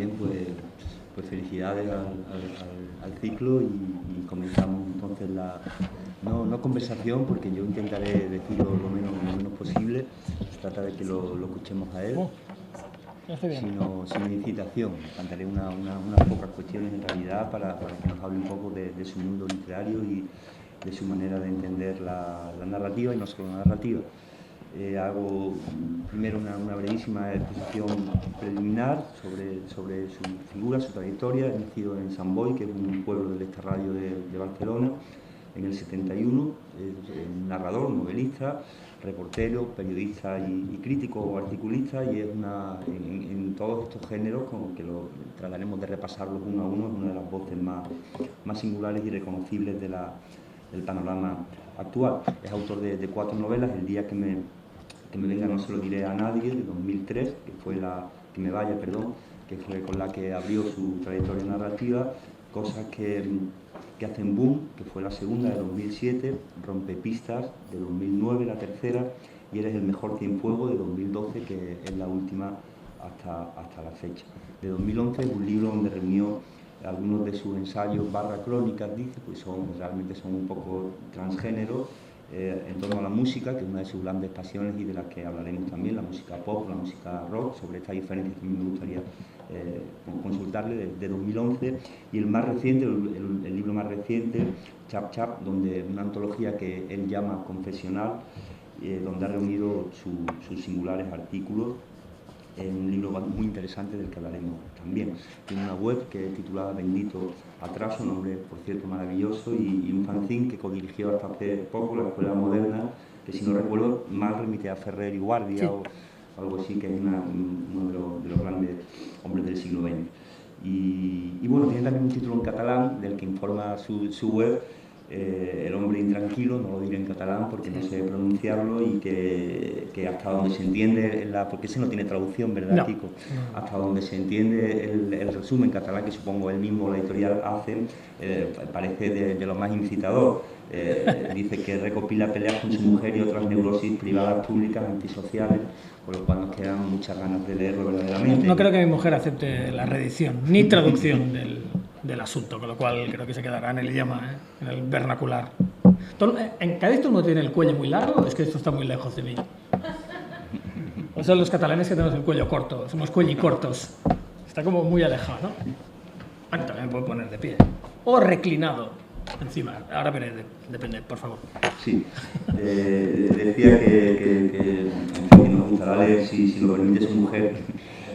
bien, pues felicidades al ciclo y comenzamos entonces no conversación, porque yo intentaré decirlo lo menos posible, se trata de que lo escuchemos a él, sino incitación. Cantaré unas pocas cuestiones en realidad para que nos hable un poco de su mundo literario y de su manera de entender la narrativa, y no solo la narrativa. Hago primero una brevísima exposición preliminar sobre su figura, su trayectoria. He nacido en Sant Boi, que es un pueblo del este radio de Barcelona, en el 71. Es narrador, novelista, reportero, periodista y crítico o articulista, y es en todos estos géneros, con que trataremos de repasarlos uno a uno, es una de las voces más singulares y reconocibles del panorama actual. Es autor de 4 novelas. El día que me venga no se lo diré a nadie, de 2003, que fue que fue con la que abrió su trayectoria narrativa. Cosas que hacen boom, que fue la segunda, de 2007, Rompepistas, de 2009, la tercera, y Eres el mejor Cienfuegos, de 2012, que es la última hasta la fecha. De 2011 es un libro donde reunió algunos de sus ensayos / crónicas, dice, pues realmente son un poco transgénero, en torno a la música, que es una de sus grandes pasiones y de las que hablaremos también, la música pop, la música rock. Sobre esta diferencia también me gustaría consultarle, de 2011. Y el más reciente, el libro más reciente, Chap Chap, donde una antología que él llama confesional, donde ha reunido sus singulares artículos. Es un libro muy interesante del que hablaremos también. Tiene una web que es titulada Bendito Atraso, un nombre, por cierto, maravilloso, y un fanzine que codirigió hasta hace poco, la Escuela Moderna, que, si no recuerdo mal, remite a Ferrer y Guardia, sí, o algo así, que es uno de los grandes hombres del siglo XX. Y bueno, tiene también un título en catalán del que informa su web, El hombre intranquilo, no lo diré en catalán porque no sé pronunciarlo, y que hasta donde se entiende, porque ese no tiene traducción, ¿verdad, no, Kiko? Hasta donde se entiende el resumen catalán, que supongo él mismo, la editorial, hace, parece de lo más incitador. Dice que recopila peleas con su mujer y otras neurosis privadas, públicas, antisociales, por lo cual nos quedan muchas ganas de leerlo verdaderamente. No creo que mi mujer acepte la reedición ni traducción del asunto, con lo cual creo que se quedará en el idioma, en el vernacular. ¿En Cádiz todo el mundo tiene el cuello muy largo? Es que esto está muy lejos de mí. O son los catalanes que tenemos el cuello corto, somos cuellicortos. Está como muy alejado, ¿no? Bueno, también me puedo poner de pie. O reclinado encima. Ahora veré, depende, por favor. Sí, decía que nos gustará leer, si lo permite su mujer,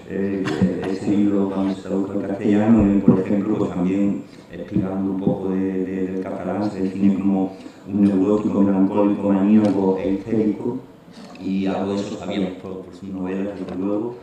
ese libro cuando se tradujo al castellano, por ejemplo, pues también explicando un poco del catalán. Se define como un neurótico, melancólico, maníaco e histérico, y algo de eso sabíamos por sus novelas, desde luego.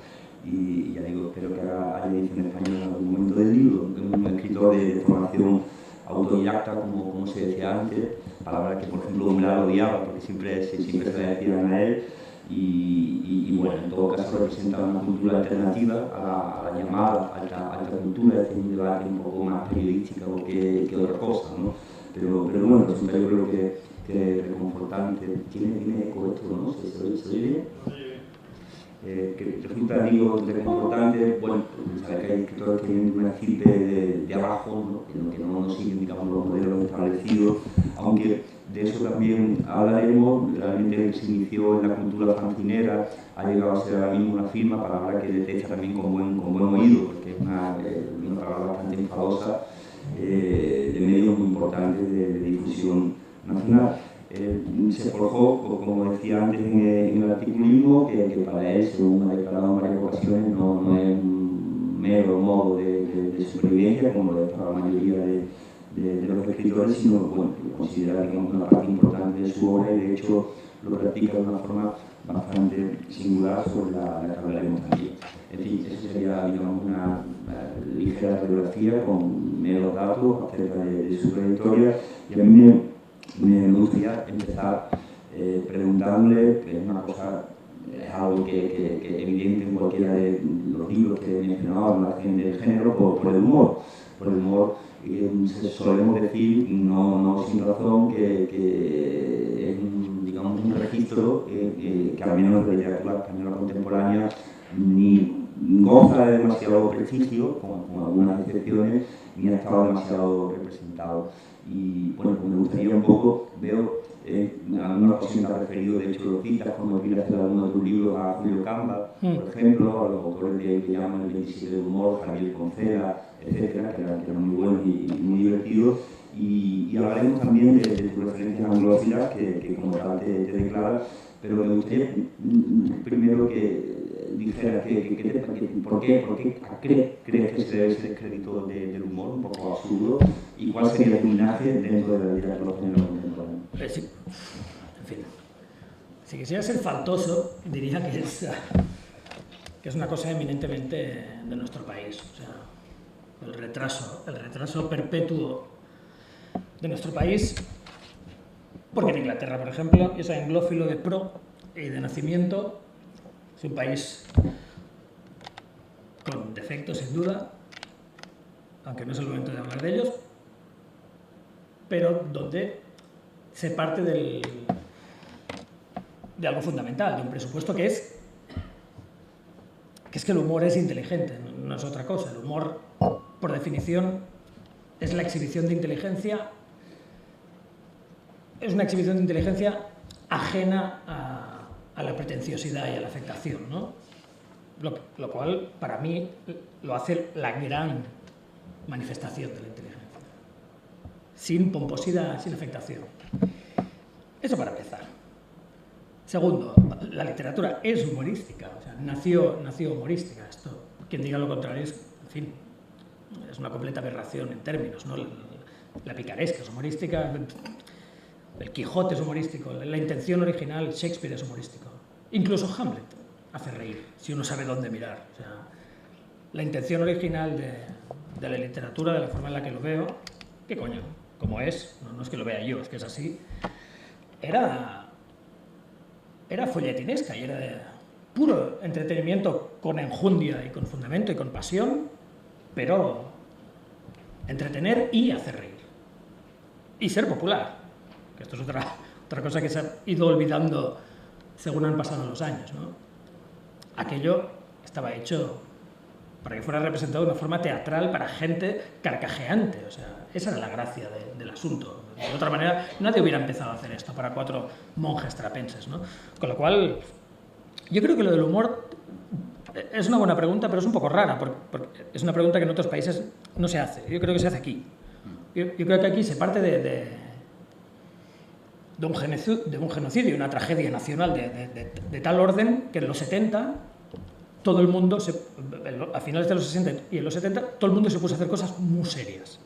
Y ya digo, espero que haya edición española en algún momento del libro. Es un escritor de formación autodidacta, como se decía antes, palabra que, por ejemplo, Umbral odiaba, porque siempre se le decían a él. Y bueno, en todo caso representa una cultura alternativa a la llamada alta cultura. Este es un debate un poco más periodístico que otra cosa, ¿no? Pero bueno, resulta, yo creo que es reconfortante. Tiene eco esto, ¿no? ¿Se oye? Que resulta, digo, reconfortante. Bueno, sabes que hay escritores que vienen de una estirpe de abajo, ¿no? Que no siguen, digamos, los modelos establecidos, aunque de eso también hablaremos. Realmente se inició en la cultura fanzinera, ha llegado a ser ahora mismo una firma, palabra que detecta también con buen oído, porque es una palabra bastante enfadosa, de medios muy importantes de difusión nacional. Se forjó, como decía antes, en el articulismo, que para él, según ha declarado en varias ocasiones, no es un mero modo de supervivencia, como lo es para la mayoría de los escritores, sino, bueno, que considera, digamos, una parte importante de su obra, y de hecho lo practica de una forma bastante singular, sobre la que hablaremos también. En fin, eso sería, digamos, una ligera radiografía con meros datos acerca de su trayectoria. Y a mí me gustaría empezar preguntándole, que es una cosa, es algo que es evidente en cualquiera de los libros que he mencionado, la gente del género, por el humor. Por el humor, solemos decir, no sin razón, que es digamos, un registro que al menos en la literatura española contemporánea ni goza de demasiado prestigio, con algunas excepciones, ni ha estado demasiado representado. Y bueno, pues me gustaría un poco, veo, en alguna ocasión te has referido, de hecho lo citas cuando quieras hacer alguno de tus libros a Julio Camba, por ejemplo, a los autores que llaman el 27 de humor, Javier Conceda, etcétera, que eran muy buenos y muy divertidos. Y hablaremos también de tus referencias anglófilas, que como tal te declaras, pero me gustaría primero que dijeras por qué crees que se debe ese descrédito del humor un poco absurdo y cuál sería tu linaje dentro de la literatura española contemporánea. Sí. En fin, si quisiera ser faltoso, diría que es una cosa eminentemente de nuestro país. O sea, el retraso perpetuo de nuestro país, porque en Inglaterra, por ejemplo, es anglófilo de pro y de nacimiento, es un país con defectos sin duda, aunque no es el momento de hablar de ellos, pero donde se parte de algo fundamental, de un presupuesto que es que el humor es inteligente, no es otra cosa. El humor, por definición, es la exhibición de inteligencia. Es una exhibición de inteligencia ajena a la pretenciosidad y a la afectación, ¿no? Lo cual, para mí, lo hace la gran manifestación de la inteligencia. Sin pomposidad, sin afectación. Eso para empezar. Segundo, la literatura es humorística, o sea, nació humorística. Esto, quien diga lo contrario es, en fin, es una completa aberración en términos, ¿no? La picaresca es humorística. El Quijote es humorístico, la intención original, Shakespeare es humorístico. Incluso Hamlet hace reír, si uno sabe dónde mirar. O sea, la intención original de la literatura, de la forma en la que lo veo, ¿qué coño? Como es, no es que lo vea yo, es que es así, era folletinesca y era de puro entretenimiento con enjundia y con fundamento y con pasión, pero entretener y hacer reír. Y ser popular. Que esto es otra cosa que se ha ido olvidando según han pasado los años, ¿no? Aquello estaba hecho para que fuera representado de una forma teatral para gente carcajeante, o sea, esa era la gracia del asunto. De otra manera, nadie hubiera empezado a hacer esto para 4 monjes trapenses, ¿no? Con lo cual, yo creo que lo del humor es una buena pregunta, pero es un poco rara, porque es una pregunta que en otros países no se hace. Yo creo que se hace aquí. Yo creo que aquí se parte de un genocidio, una tragedia nacional de tal orden que en los 70 todo el mundo, a finales de los 60 y en los 70, todo el mundo se puso a hacer cosas muy serias.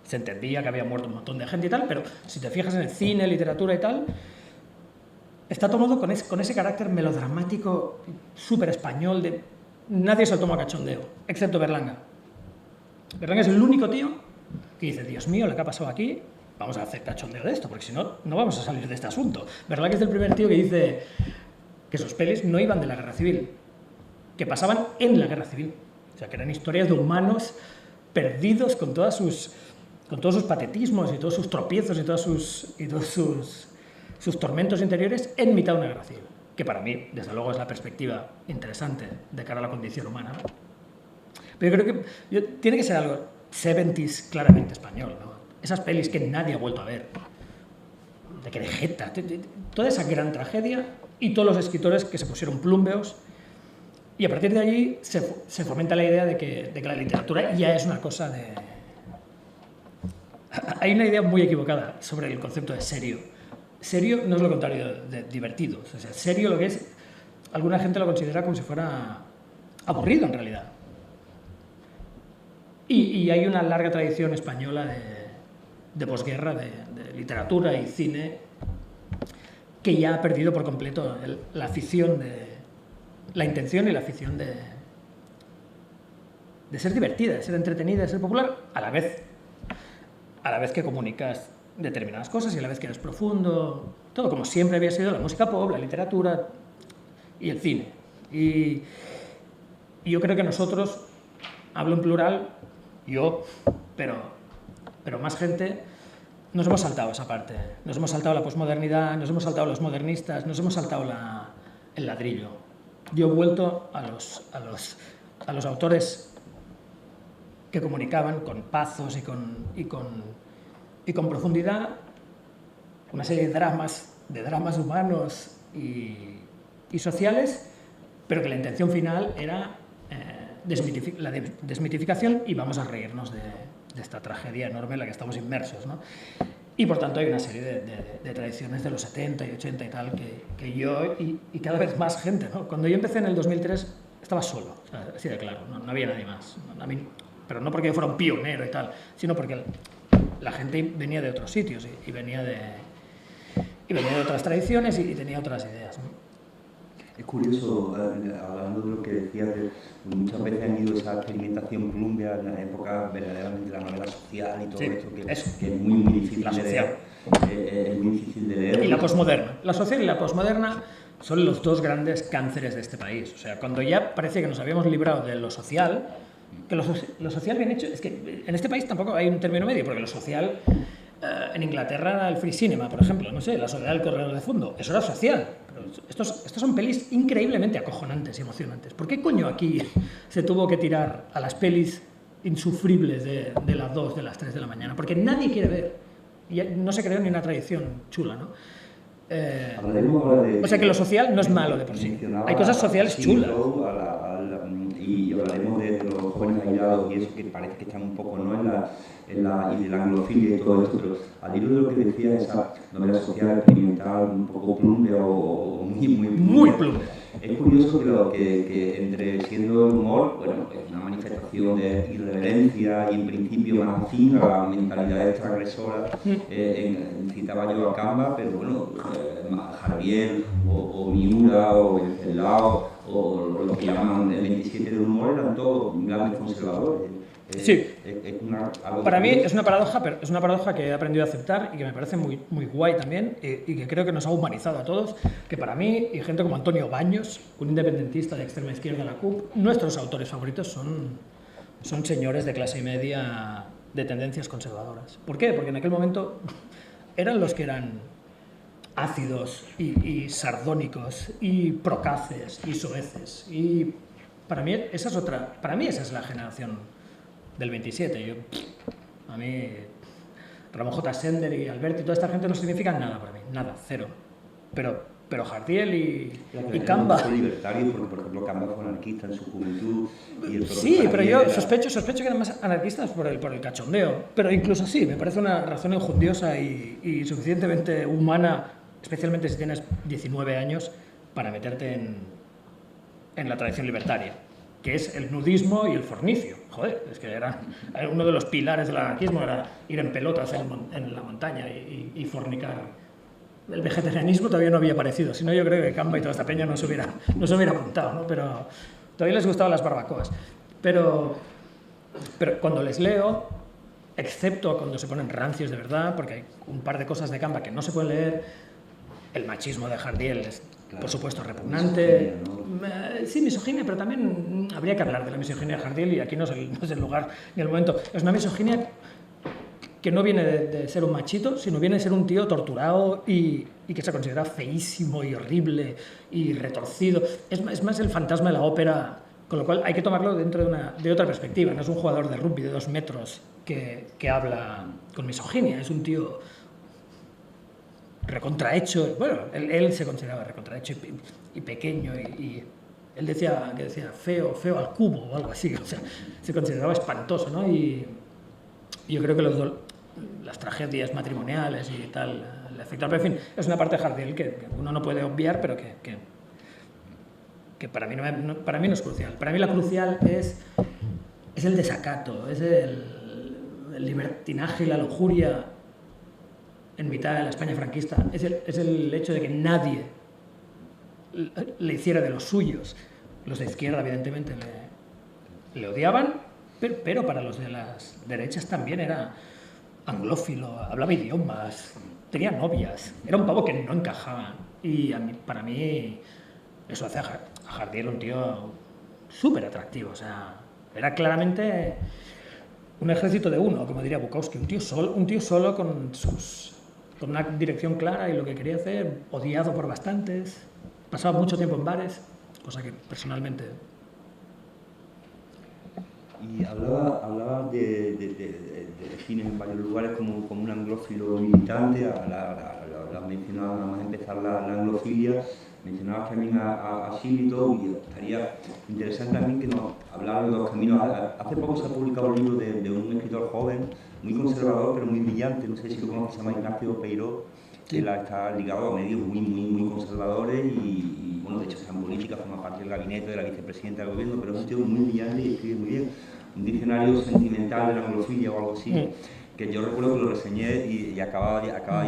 Se entendía que había muerto un montón de gente y tal, pero si te fijas en el cine, literatura y tal, está tomado con ese carácter melodramático súper español de nadie se lo toma a cachondeo, excepto Berlanga. Berlanga es el único tío que dice, Dios mío, ¿qué ha pasado aquí? Vamos a hacer cachondeo de esto, porque si no, no vamos a salir de este asunto. Berlanga es el primer tío que dice que sus pelis no iban de la guerra civil, que pasaban en la guerra civil. O sea, que eran historias de humanos perdidos con todos sus patetismos y todos sus tropiezos y todos sus tormentos interiores en mitad de una guerra civil. Que para mí, desde luego, es la perspectiva interesante de cara a la condición humana, ¿no? Pero yo creo que tiene que ser algo 70s claramente español, ¿no? Esas pelis que nadie ha vuelto a ver, de Querejeta, toda esa gran tragedia y todos los escritores que se pusieron plumbeos. Y a partir de allí se fomenta la idea de que la literatura ya es una cosa de... Hay una idea muy equivocada sobre el concepto de serio. Serio no es lo contrario de divertido. O sea, serio lo que es... Alguna gente lo considera como si fuera aburrido en realidad. Y hay una larga tradición española de posguerra, de literatura y cine, que ya ha perdido por completo la afición la intención y la afición de ser divertida, de ser entretenida, de ser popular, a la vez que comunicas determinadas cosas y a la vez que eres profundo, todo como siempre había sido la música pop, la literatura y el cine. Y yo creo que nosotros, hablo en plural, yo, pero más gente, nos hemos saltado esa parte. Nos hemos saltado la posmodernidad, nos hemos saltado los modernistas, nos hemos saltado el ladrillo. Yo he vuelto a a los autores que comunicaban con pathos y con profundidad una serie de dramas humanos y sociales, pero que la intención final era la desmitificación y vamos a reírnos de esta tragedia enorme en la que estamos inmersos, ¿no? Y por tanto hay una serie de tradiciones de los 70 y 80 y tal que yo y cada vez más gente, ¿no? Cuando yo empecé en el 2003 estaba solo, o sea, así de claro, no había nadie más. Pero no porque yo fuera un pionero y tal, sino porque la gente venía de otros sitios y venía de otras tradiciones y tenía otras ideas, ¿no? Es curioso, hablando de lo que decías, muchas veces han ido esa experimentación plumbea en la época verdaderamente de la novela social y todo esto, que es muy difícil de leer. Es muy difícil de leer. Y la posmoderna. La social y la posmoderna son los dos grandes cánceres de este país. O sea, cuando ya parece que nos habíamos librado de lo social, que lo social bien hecho, es que en este país tampoco hay un término medio, porque lo social, en Inglaterra era el free cinema, por ejemplo, no sé, La soledad del corredor de fondo, eso era social. Pero estos son pelis increíblemente acojonantes y emocionantes. ¿Por qué coño aquí se tuvo que tirar a las pelis insufribles de las 2, de las 3 de la mañana? Porque nadie quiere ver. Y no se creó ni una tradición chula, ¿no? O sea que lo social no es malo de por sí. Hay cosas sociales chulas. Y hablaremos de los jóvenes aislados y eso que parece que están un poco, ¿no?, y de la anglofilia y todo esto, pero al hilo de lo que decía, esa novela social experimental un poco plumbea o muy plumbea. Es curioso que entre siendo el humor, bueno, es una manifestación de irreverencia y en principio más afín a la mentalidad transgresora, citaba yo a Camba, pero bueno, Jardiel o Miura o Venceslao o lo que llaman el 27 de humor eran todos grandes conservadores. Sí, para mí es una paradoja, pero es una paradoja que he aprendido a aceptar y que me parece muy guay también y que creo que nos ha humanizado a todos, que para mí y gente como Antonio Baños, un independentista de extrema izquierda de la CUP, nuestros autores favoritos son señores de clase media de tendencias conservadoras. ¿Por qué? Porque en aquel momento eran los que eran ácidos y sardónicos y procaces y soeces y para mí esa es la generación del 27. A mí, Ramón J. Sender y Alberti y toda esta gente no significan nada para mí, nada, cero. Pero Jardiel y Camba... Son libertarios porque, por ejemplo, Camba fue anarquista en su juventud. Sí, pero yo sospecho que eran más anarquistas por el cachondeo. Pero incluso así, me parece una razón enjundiosa y suficientemente humana, especialmente si tienes 19 años, para meterte en la tradición libertaria, que es el nudismo y el fornicio. Joder, es que era uno de los pilares del anarquismo, era ir en pelotas en la montaña y fornicar. El vegetarianismo todavía no había aparecido, si no yo creo que Camba y toda esta peña no se hubiera apuntado, ¿no? Pero todavía les gustaban las barbacoas. Pero cuando les leo, excepto cuando se ponen rancios de verdad, porque hay un par de cosas de Camba que no se pueden leer, el machismo de Jardiel es, claro, por supuesto, repugnante. Misoginia, ¿no? Sí, misoginia, pero también habría que hablar de la misoginia de Jardiel y aquí no es el lugar ni el momento. Es una misoginia que no viene de ser un machito, sino viene de ser un tío torturado y que se considera feísimo y horrible y retorcido. Es más el fantasma de la ópera, con lo cual hay que tomarlo dentro de otra perspectiva. No es un jugador de rugby de 2 metros que habla con misoginia, es un tío recontrahecho. Bueno, él se consideraba recontrahecho y pequeño y él decía que decía feo al cubo o algo así, o sea, se consideraba espantoso, ¿no? Y yo creo que las tragedias matrimoniales y tal le afectan, pero en fin, es una parte de Jardiel que uno no puede obviar, pero que para mí no es crucial. Para mí la crucial es el desacato, es el libertinaje y la lujuria en mitad de la España franquista, es el hecho de que nadie le hiciera de los suyos. Los de izquierda, evidentemente, le odiaban, pero para los de las derechas también era anglófilo, hablaba idiomas, tenía novias, era un pavo que no encajaba. Y para mí eso hace a Jardiel un tío súper atractivo. O sea, era claramente un ejército de uno, como diría Bukowski, un tío solo con una dirección clara y lo que quería hacer, odiado por bastantes, pasaba mucho tiempo en bares, cosa que personalmente Y hablaba de cine en varios lugares como un anglófilo militante, la mencionaba nada más empezar la anglofilia, mencionabas también a Shillito, y estaría interesante también que nos hablara de los caminos. Hace poco se ha publicado un libro de un escritor joven, muy conservador pero muy brillante, no sé si lo conoces, se llama Ignacio Peiró, que está ligado a medios muy conservadores y bueno, de hecho está en política, forma parte del gabinete de la vicepresidenta del gobierno, pero es un tío muy brillante y escribe muy bien. Un diccionario sentimental de la anglofilia o algo así, que yo recuerdo que lo reseñé y acaba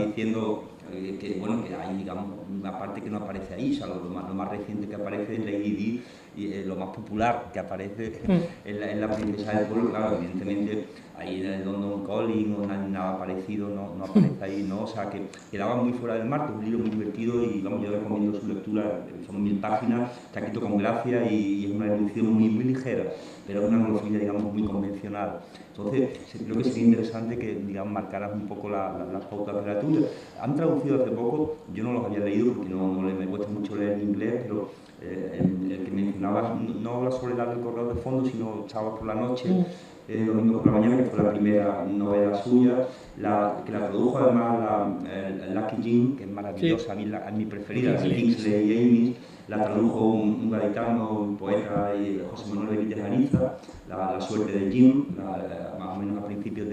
diciendo que bueno, que hay, digamos, una parte que no aparece ahí, o sea, lo más reciente que aparece es Lady Di, y lo más popular que aparece en la princesa del pueblo. Claro, evidentemente ahí en el London Calling o nada parecido no aparece ahí, ¿no? O sea, que quedaba muy fuera del marco. Es un libro muy divertido y vamos, yo recomiendo su lectura. Son 1000 páginas, está escrito con gracia y es una erudición muy ligera, pero es una anglofilia, digamos, muy convencional. Entonces, creo que sería interesante que, digamos, marcaras un poco las pautas de la tuya. Han traducido hace poco, yo no los había leído porque me cuesta mucho leer en inglés, pero el que mencionabas no habla sobre el correo de fondo, sino Sábados por la noche, Domingo por la mañana, que fue la primera novela suya, que la tradujo además Lucky Jean, que es maravillosa, sí. A mi preferida, de Kingsley y Amis. La tradujo un gaditano, un poeta, José Manuel Benítez Ariza, la suerte de Jim, más o menos a principios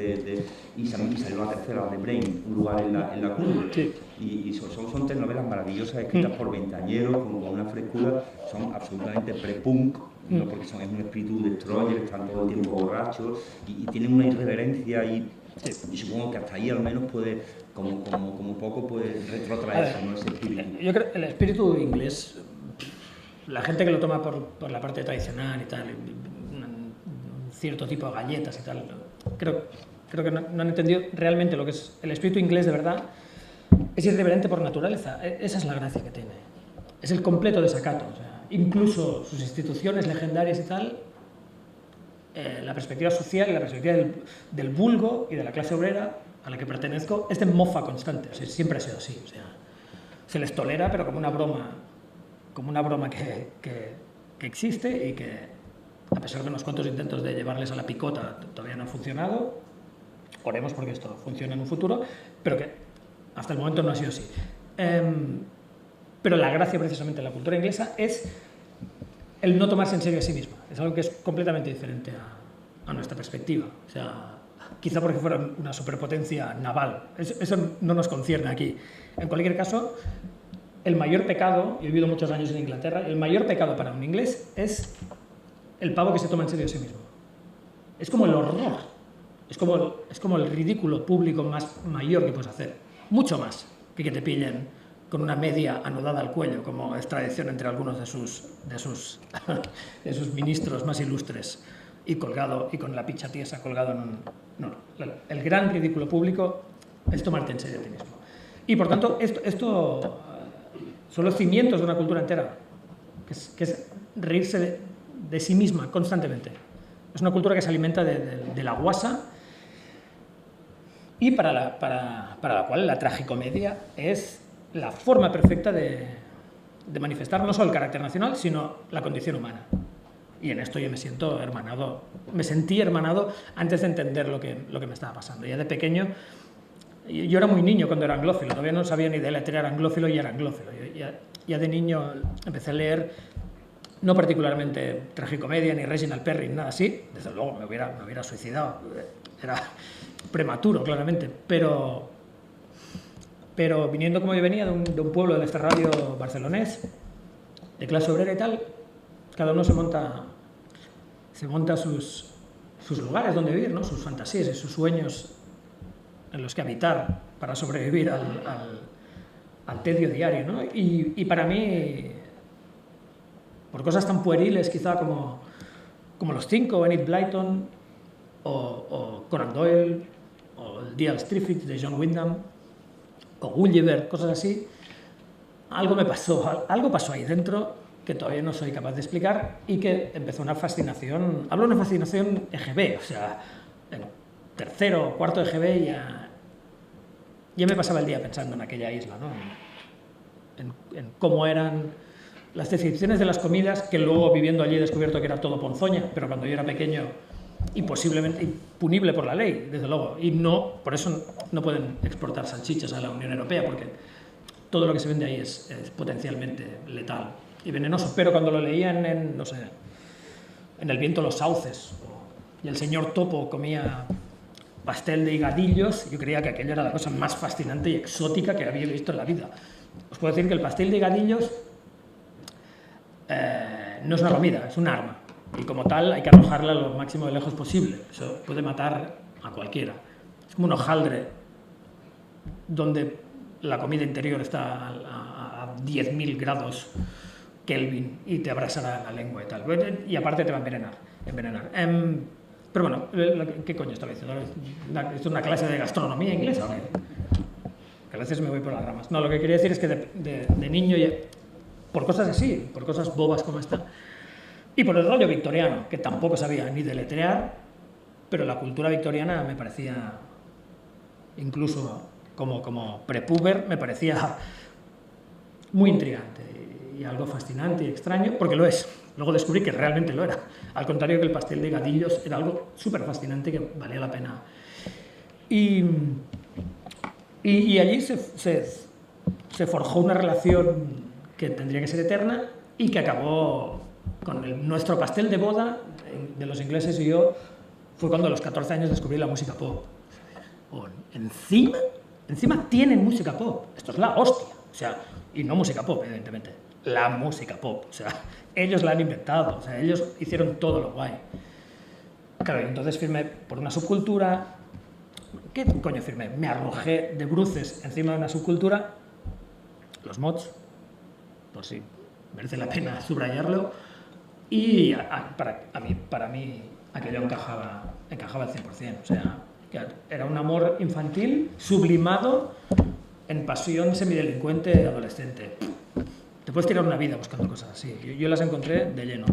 y salió la tercera, de Brain, un lugar en la cumbre. Sí. Y son 3 novelas maravillosas escritas por veinteañeros, con una frescura, son absolutamente pre-punk, ¿no? Porque es un espíritu destroyer, están todo el tiempo borrachos y tienen una irreverencia y supongo que hasta ahí al menos puede, como poco, puede retrotraerse, ¿no? Ese espíritu. Yo creo que el espíritu inglés, la gente que lo toma por la parte tradicional y tal, un cierto tipo de galletas y tal, creo que no han entendido realmente lo que es el espíritu inglés de verdad. Es irreverente por naturaleza, esa es la gracia que tiene. Es el completo desacato, o sea, incluso sus instituciones legendarias y tal, la perspectiva social y la perspectiva del vulgo y de la clase obrera a la que pertenezco es de mofa constante, o sea, siempre ha sido así, o sea, se les tolera pero como una broma que existe y que, a pesar de unos cuantos intentos de llevarles a la picota, todavía no ha funcionado. Oremos porque esto funcione en un futuro, pero que hasta el momento no ha sido así. Pero la gracia precisamente de la cultura inglesa es el no tomarse en serio a sí misma. Es algo que es completamente diferente a nuestra perspectiva. O sea, quizá porque fuera una superpotencia naval. Eso no nos concierne aquí. En cualquier caso, el mayor pecado, yo he vivido muchos años en Inglaterra, el mayor pecado para un inglés es el pavo que se toma en serio a sí mismo. Es como el horror, es como el ridículo público mayor que puedes hacer. Mucho más que te pillen con una media anudada al cuello, como es tradición entre algunos de sus ministros más ilustres, y con la picha tiesa colgado en un... No, el gran ridículo público es tomarte en serio a ti mismo. Y por tanto, esto son los cimientos de una cultura entera, que es reírse de sí misma constantemente. Es una cultura que se alimenta de la guasa y para la cual la tragicomedia es la forma perfecta de manifestar no solo el carácter nacional, sino la condición humana. Y en esto yo me sentí hermanado antes de entender lo que me estaba pasando. Ya de pequeño, yo era muy niño cuando era anglófilo, todavía no sabía ni deletrear anglófilo y era anglófilo. Ya de niño empecé a leer, no particularmente tragicomedia, ni Reginald Perry, nada así, desde luego me hubiera suicidado, era prematuro claramente, pero viniendo como yo venía de un pueblo del extrarradio barcelonés, de clase obrera y tal, cada uno se monta sus lugares donde vivir, ¿no? Sus fantasías y sus sueños en los que habitar para sobrevivir al tedio diario, ¿no? Y para mí, por cosas tan pueriles quizá como Los Cinco, Enid Blyton, o Conan Doyle, o el Dial Striffit de John Wyndham, o Gulliver, cosas así, algo pasó ahí dentro que todavía no soy capaz de explicar y que empezó una fascinación, hablo de una fascinación EGB, o sea, en tercero o cuarto EGB ya me pasaba el día pensando en aquella isla, ¿no? En cómo eran las descripciones de las comidas, que luego viviendo allí he descubierto que era todo ponzoña, pero cuando yo era pequeño y posiblemente punible por la ley, desde luego. Y no, por eso no pueden exportar salchichas a la Unión Europea, porque todo lo que se vende ahí es potencialmente letal y venenoso. Pero cuando lo leían en, no sé, en El viento los sauces, y el señor Topo comía pastel de higadillos, yo creía que aquello era la cosa más fascinante y exótica que había visto en la vida. Os puedo decir que el pastel de higadillos no es una comida, es un arma. Y como tal hay que arrojarla lo máximo de lejos posible. Eso puede matar a cualquiera. Es como un hojaldre donde la comida interior está a 10.000 grados Kelvin y te abrasará la lengua y tal. Y aparte te va a envenenar. Pero bueno, ¿qué coño estaba diciendo? ¿Esto es una clase de gastronomía inglesa o qué? Que a veces me voy por las ramas. No, lo que quería decir es que de niño, por cosas así, por cosas bobas como esta, y por el rollo victoriano, que tampoco sabía ni deletrear, pero la cultura victoriana me parecía, incluso como prepuber, me parecía muy intrigante y algo fascinante y extraño, porque lo es. Luego descubrí que realmente lo era. Al contrario que el pastel de higadillos, era algo súper fascinante que valía la pena. Y allí se forjó una relación que tendría que ser eterna y que acabó con nuestro pastel de boda de los ingleses y yo. Fue cuando a los 14 años descubrí la música pop. Encima tienen música pop. Esto es la hostia. O sea, y no música pop, evidentemente. La música pop. O sea, ellos la han inventado. O sea, ellos hicieron todo lo guay. Claro, y entonces firmé por una subcultura. ¿Qué coño firmé? Me arrojé de bruces encima de una subcultura. Los mods, por si merece la pena subrayarlo. Y para mí aquello encajaba al 100%. O sea, era un amor infantil sublimado en pasión semidelincuente adolescente. Te puedes tirar una vida buscando cosas así. Yo las encontré de lleno,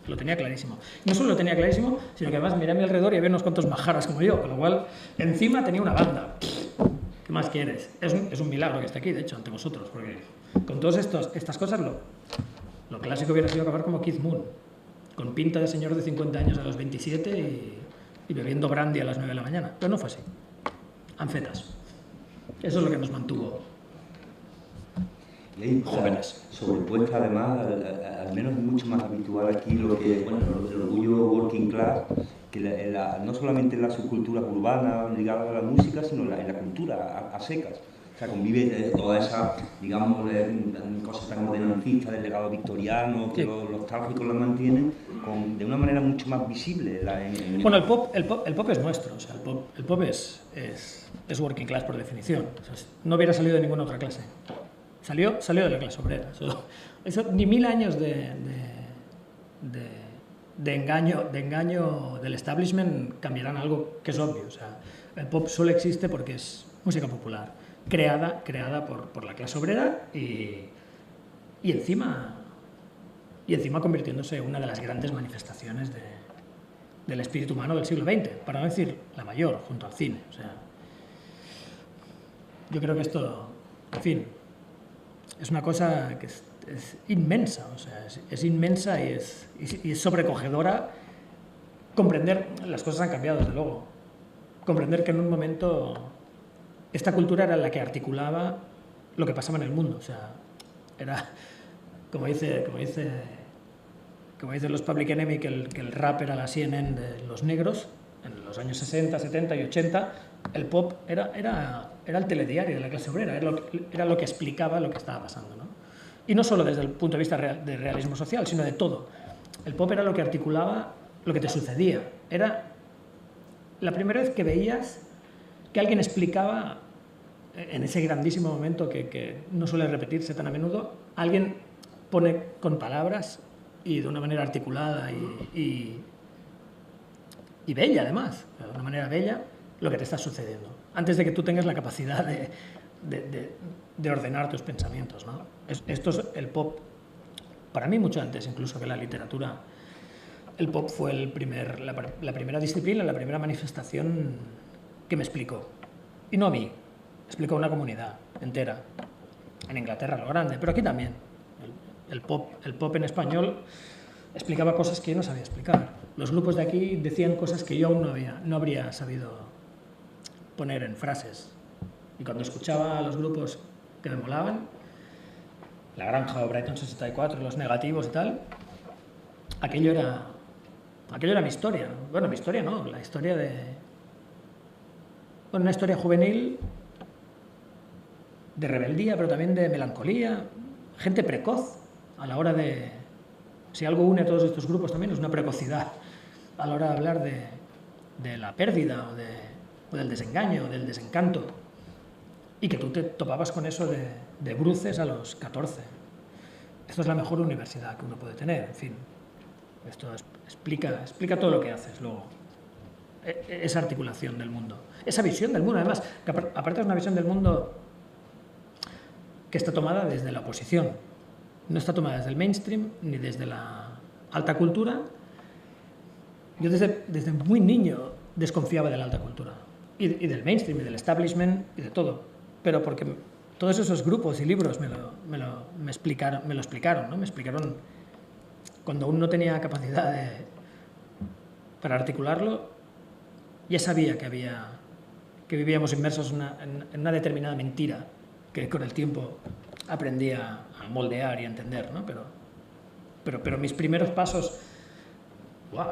lo tenía clarísimo. No solo lo tenía clarísimo, sino que además miré a mi alrededor y había unos cuantos majaras como yo, con lo cual encima tenía una banda. ¿Qué más quieres? Es un milagro que esté aquí, de hecho, ante vosotros, porque con todas estas cosas lo clásico hubiera sido acabar como Keith Moon, con pinta de señor de 50 años a los 27 y bebiendo brandy a las 9 de la mañana. Pero no fue así. Anfetas. Eso es lo que nos mantuvo jóvenes. Sobrepuesta además, al menos es mucho más habitual aquí lo que, bueno, el orgullo working class, que no solamente en las subculturas urbanas ligadas a la música, sino en la cultura a secas. O sea, convive toda esa, digamos, cosas tan ordenancistas del legado victoriano, que los nostálgicos lo mantienen de una manera mucho más visible. Bueno, el pop es nuestro, o sea, el pop es working class por definición. O sea, no hubiera salido de ninguna otra clase. Salió de la clase obrera. Eso ni 1000 años de engaño del establishment cambiarán algo que es obvio. O sea, el pop solo existe porque es música popular, creada por la clase obrera y encima convirtiéndose en una de las grandes manifestaciones del espíritu humano del siglo XX, para no decir la mayor, junto al cine. O sea, yo creo que esto, en fin, es una cosa que es inmensa, o sea, es inmensa y es sobrecogedora comprender. Las cosas han cambiado, desde luego. Comprender que en un momento esta cultura era la que articulaba lo que pasaba en el mundo. O sea, era, como dicen los Public Enemy, que el rap era la CNN de los negros. En los años 60, 70 y 80, el pop era el telediario de la clase obrera, era lo que explicaba lo que estaba pasando, ¿no? Y no solo desde el punto de vista de realismo social, sino de todo. El pop era lo que articulaba lo que te sucedía. Era la primera vez que veías que alguien explicaba, en ese grandísimo momento que no suele repetirse tan a menudo, alguien pone con palabras y de una manera articulada y bella, además, de una manera bella, lo que te está sucediendo, antes de que tú tengas la capacidad de ordenar tus pensamientos, ¿no? Esto es el pop, para mí mucho antes incluso que la literatura. El pop fue la primera disciplina, la primera manifestación que me explicó. Y no a mí, explicó a una comunidad entera. En Inglaterra lo grande, pero aquí también. El pop en español explicaba cosas que yo no sabía explicar. Los grupos de aquí decían cosas que yo aún no habría sabido poner en frases. Y cuando escuchaba a los grupos que me molaban, La Granja o Brighton 64, los negativos y tal, aquello era mi historia. Bueno, mi historia no, la historia de... Bueno, una historia juvenil de rebeldía, pero también de melancolía, gente precoz a la hora de... Si algo une a todos estos grupos también es una precocidad a la hora de hablar de la pérdida o del desengaño, o del desencanto. Y que tú te topabas con eso de bruces a los 14. Esto es la mejor universidad que uno puede tener, en fin. Esto explica todo lo que haces luego. Esa articulación del mundo. Esa visión del mundo, además, que aparte es una visión del mundo que está tomada desde la oposición. No está tomada desde el mainstream ni desde la alta cultura. Yo desde muy niño desconfiaba de la alta cultura. Y del mainstream, y del establishment, y de todo. Pero porque todos esos grupos y libros me lo explicaron, ¿no? Me explicaron cuando aún no tenía capacidad para articularlo, ya sabía que vivíamos inmersos en una determinada mentira que con el tiempo aprendí a moldear y a entender, ¿no? Pero mis primeros pasos, ¡guau!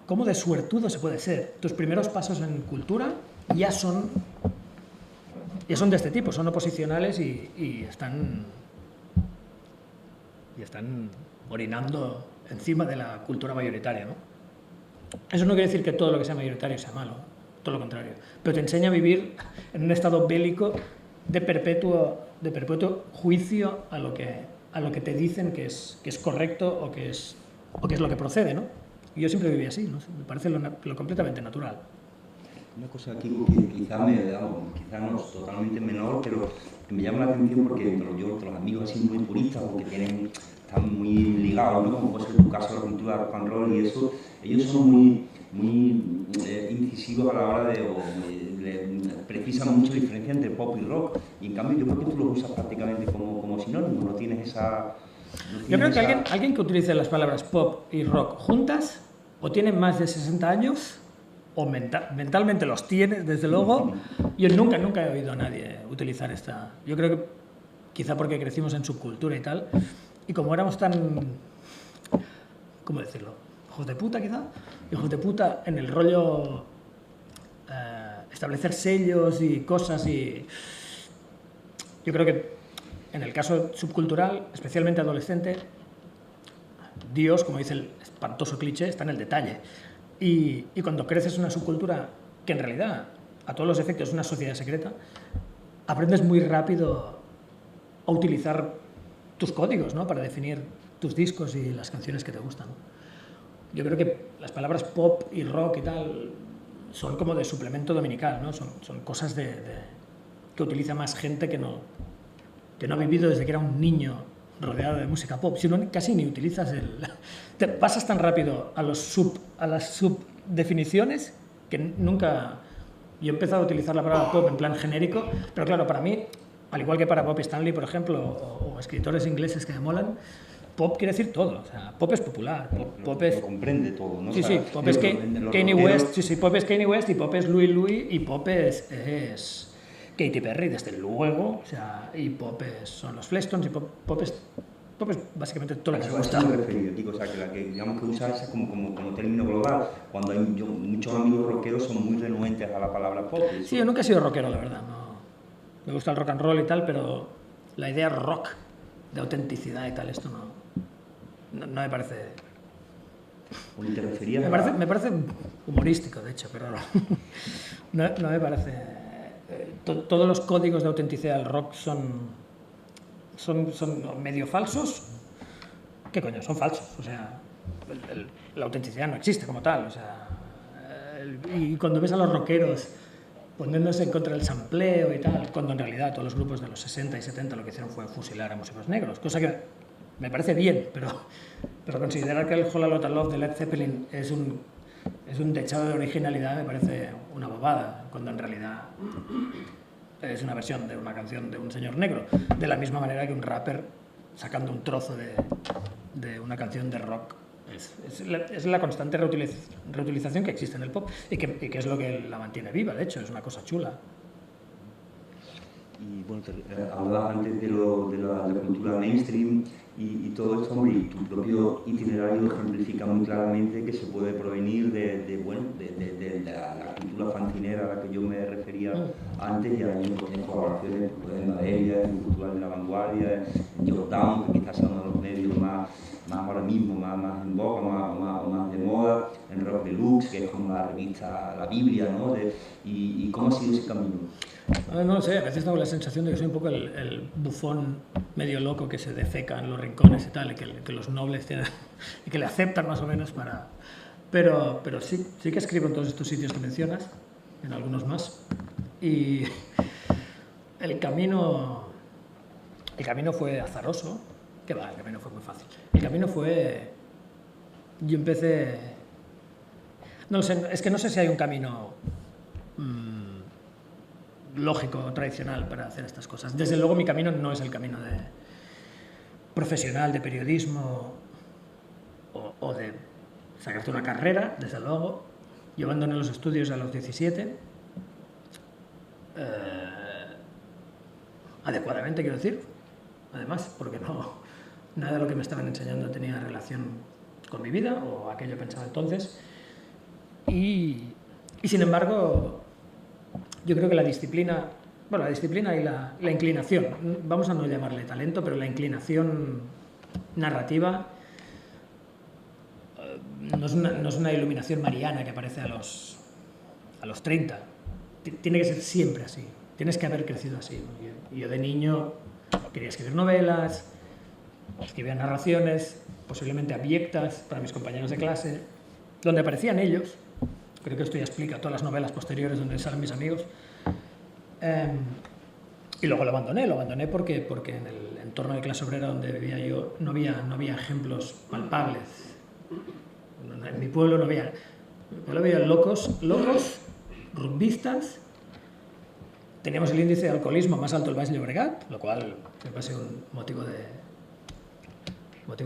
¿Cómo de suertudo se puede ser? Tus primeros pasos en cultura ya son de este tipo, son oposicionales y están orinando encima de la cultura mayoritaria, ¿no? Eso no quiere decir que todo lo que sea mayoritario sea malo, todo lo contrario, pero te enseña a vivir en un estado bélico de perpetuo juicio a lo que te dicen que es correcto o que es lo que procede, ¿no? Y yo siempre viví así, ¿no? Me parece lo completamente natural. Una cosa aquí que quizá no es totalmente menor, pero que me llama la atención porque los amigos así muy puristas o que están muy ligados, ¿no? Como puede ser tu caso a la cultura rock and roll y eso, ellos son muy incisivos a la hora precisan mucho la diferencia entre pop y rock, y en cambio yo creo que tú lo usas prácticamente como sinónimo, no tienes esa... Yo creo que alguien que utilice las palabras pop y rock juntas o tiene más de 60 años o mentalmente los tiene, desde luego. Yo nunca he oído a nadie utilizar esta... Yo creo que quizá porque crecimos en subcultura y tal, y como éramos tan... ¿Cómo decirlo? Hijos de puta, quizá. Hijos de puta en el rollo... establecer sellos y cosas y... Yo creo que en el caso subcultural, especialmente adolescente, Dios, como dice el espantoso cliché, está en el detalle. Y cuando creces en una subcultura que en realidad, a todos los efectos, es una sociedad secreta, aprendes muy rápido a utilizar tus códigos, ¿no? Para definir tus discos y las canciones que te gustan. Yo creo que las palabras pop y rock y tal son como de suplemento dominical, ¿no? Son cosas que utiliza más gente que no ha vivido desde que era un niño rodeado de música pop. Si no, casi ni utilizas te pasas tan rápido a las subdefiniciones que nunca... Yo he empezado a utilizar la palabra pop en plan genérico, pero claro, para mí, al igual que para Bob Stanley, por ejemplo, o escritores ingleses que me molan, pop quiere decir todo. O sea, pop es popular. Pop es... Lo comprende todo, ¿no? Sí, sí, pop es Kanye West, sí, pop es Kanye West y pop es Louis y pop es Katy Perry, desde luego, o sea, y pop son los Flintstones y pop es básicamente todo lo que me gusta. Me refería, digo, o sea, que digamos que usar esa como término global, cuando hay muchos amigos rockeros son muy renuentes a la palabra pop. Sí, yo nunca he sido rockero, la verdad, no. Me gusta el rock and roll y tal, pero la idea rock, de autenticidad y tal, esto no me parece... ¿Te referías me parece humorístico, de hecho, pero no me parece... Todos los códigos de autenticidad del rock son medio falsos. ¿Qué coño? Son falsos. O sea, la autenticidad no existe como tal. O sea, y cuando ves a los rockeros poniéndose en contra del sampleo y tal, cuando en realidad todos los grupos de los 60 y 70 lo que hicieron fue fusilar a músicos negros, cosa que me parece bien, pero considerar que el Whole Lotta Love de Led Zeppelin es un dechado de originalidad me parece una bobada, cuando en realidad es una versión de una canción de un señor negro, de la misma manera que un rapper sacando un trozo de una canción de rock Es la constante reutilización que existe en el pop y que es lo que la mantiene viva, de hecho, es una cosa chula. Y bueno, hablabas antes de la cultura mainstream y todo esto, hombre, y tu propio itinerario ejemplifica muy claramente que se puede provenir de la cultura fancinera a la que yo me refería antes, y ahora mismo en colaboraciones en Valeria, en Cultural de la Vanguardia, en Jordan, que quizás sea uno de los medios más ahora mismo, más en boga, más de moda, en Rock Deluxe, que es como la revista, la Biblia, ¿no? Y cómo ha sido ese camino. No lo sé, a veces tengo la sensación de que soy un poco el bufón medio loco que se defeca en los rincones y tal, y que los nobles tienen, y que le aceptan más o menos para... Pero sí que escribo en todos estos sitios que mencionas, en algunos más, y el camino fue azaroso, que va, el camino fue muy fácil. El camino fue... Yo empecé... No lo sé, es que no sé si hay un camino lógico, tradicional para hacer estas cosas. Desde luego mi camino no es el camino de profesional, de periodismo o de sacarte una carrera, desde luego. Yo abandoné los estudios a los 17, adecuadamente quiero decir, además, porque nada de lo que me estaban enseñando tenía relación con mi vida, o aquello pensaba entonces, y sin embargo, yo creo que la disciplina y la inclinación, vamos a no llamarle talento, pero la inclinación narrativa no es una iluminación mariana que aparece a los 30. Tiene que ser siempre así. Tienes que haber crecido así. Yo de niño quería escribir novelas, escribía narraciones, posiblemente abyectas para mis compañeros de clase, donde aparecían ellos. Creo que esto ya explica todas las novelas posteriores donde salen mis amigos. Y luego lo abandoné porque en el entorno de clase obrera donde vivía yo no había ejemplos palpables. En mi pueblo no había. Yo había locos, rumbistas. Teníamos el índice de alcoholismo más alto del Baix Llobregat, lo cual siempre ha sido un motivo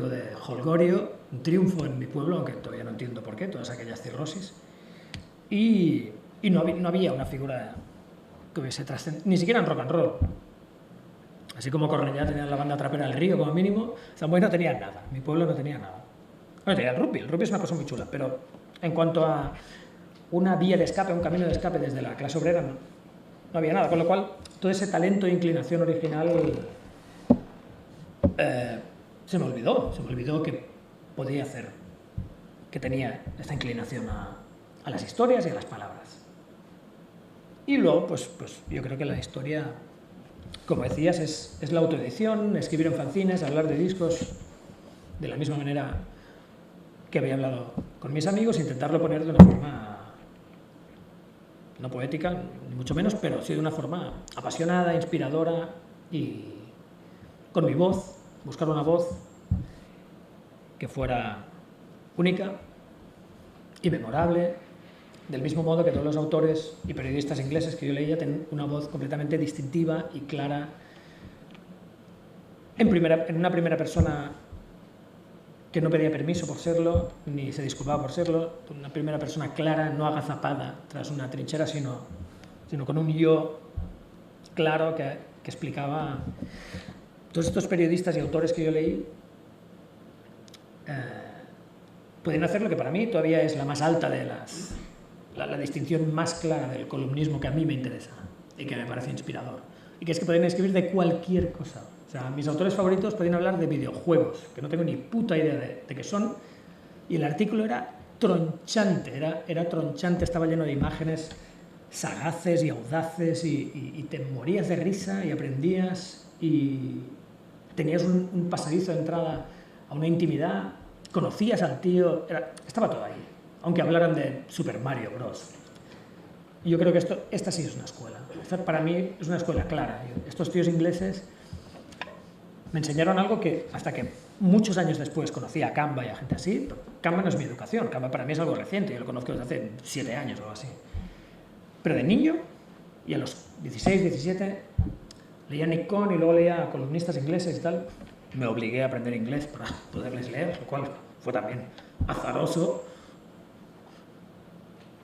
de jolgorio, un triunfo en mi pueblo, aunque todavía no entiendo por qué, todas aquellas cirrosis. Y no había una figura que hubiese trascendido, ni siquiera en rock and roll. Así como Cornellá tenía la banda trapera El Río, como mínimo, Zamboy no tenía nada, mi pueblo no tenía nada. Bueno, tenía el rugby es una cosa muy chula, pero en cuanto a una vía de escape, un camino de escape desde la clase obrera, no había nada, con lo cual todo ese talento e inclinación original se me olvidó que podía hacer, que tenía esta inclinación a las historias y a las palabras. Y luego, pues yo creo que la historia, como decías, es la autoedición, escribir en fanzines, hablar de discos de la misma manera que había hablado con mis amigos, intentarlo poner de una forma no poética, ni mucho menos, pero sí de una forma apasionada, inspiradora y con mi voz, buscar una voz que fuera única y memorable, del mismo modo que todos los autores y periodistas ingleses que yo leía tienen una voz completamente distintiva y clara, en una primera persona que no pedía permiso por serlo, ni se disculpaba por serlo, una primera persona clara, no agazapada tras una trinchera, sino con un yo claro que explicaba. Todos estos periodistas y autores que yo leí pueden hacer lo que para mí todavía es la más alta de la distinción más clara del columnismo que a mí me interesa y que me parece inspirador, y que es que pueden escribir de cualquier cosa. O sea, mis autores favoritos pueden hablar de videojuegos, que no tengo ni puta idea de qué son, y el artículo era tronchante, era tronchante, estaba lleno de imágenes sagaces y audaces, y te morías de risa y aprendías, y tenías un pasadizo de entrada a una intimidad, conocías al tío, estaba todo ahí, aunque hablaran de Super Mario Bros. Y yo creo que esta sí es una escuela. Esta para mí es una escuela clara. Estos tíos ingleses me enseñaron algo que hasta que muchos años después conocí a Canva y a gente así. Canva no es mi educación, Canva para mí es algo reciente, yo lo conozco desde hace 7 años o algo así. Pero de niño, y a los 16, 17, leía Nick Cohn y luego leía columnistas ingleses y tal. Me obligué a aprender inglés para poderles leer, lo cual fue también azaroso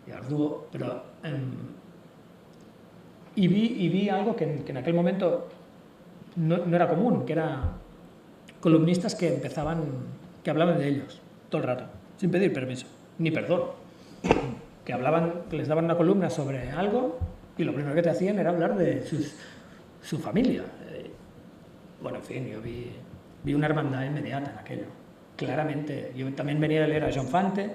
y arduo, pero y vi algo que en aquel momento no era común, que era columnistas que hablaban de ellos todo el rato, sin pedir permiso, ni perdón, que les daban una columna sobre algo y lo primero que te hacían era hablar de su familia. Bueno, en fin, yo vi una hermandad inmediata en aquello, claramente. Yo también venía de leer a John Fante,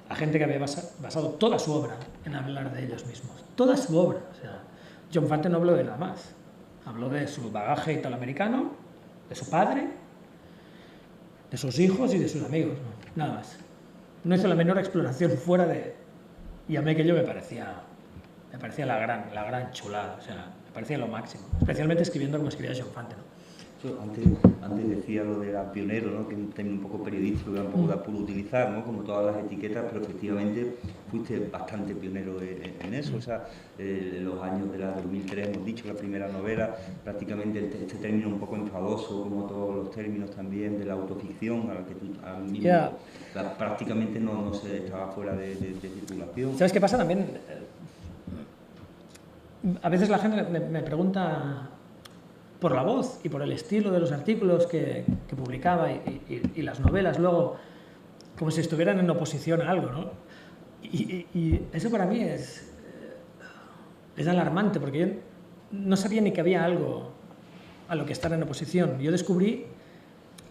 a gente que había basado toda su obra en hablar de ellos mismos, toda su obra. O sea, John Fante no habló de nada más, habló de su bagaje italoamericano, de su padre, de sus hijos y de sus amigos, no, nada más. No hizo la menor exploración fuera de... Y a mí aquello me parecía la gran chulada, o sea, me parecía lo máximo, especialmente escribiendo como escribía John Fante, ¿no? Antes decía lo de era pionero, ¿no? Que es un término un poco periodístico, que era un poco de apuro utilizar, ¿no? Como todas las etiquetas, pero efectivamente fuiste bastante pionero en eso. O sea, en los años de la 2003 hemos dicho la primera novela, prácticamente este término un poco enfadoso, como todos los términos también de la autoficción, a la que tú mismo prácticamente no se estaba fuera de circulación. ¿Sabes qué pasa también? A veces la gente me pregunta por la voz y por el estilo de los artículos que publicaba y las novelas luego, como si estuvieran en oposición a algo, ¿no? Y eso para mí es alarmante, porque yo no sabía ni que había algo a lo que estar en oposición. Yo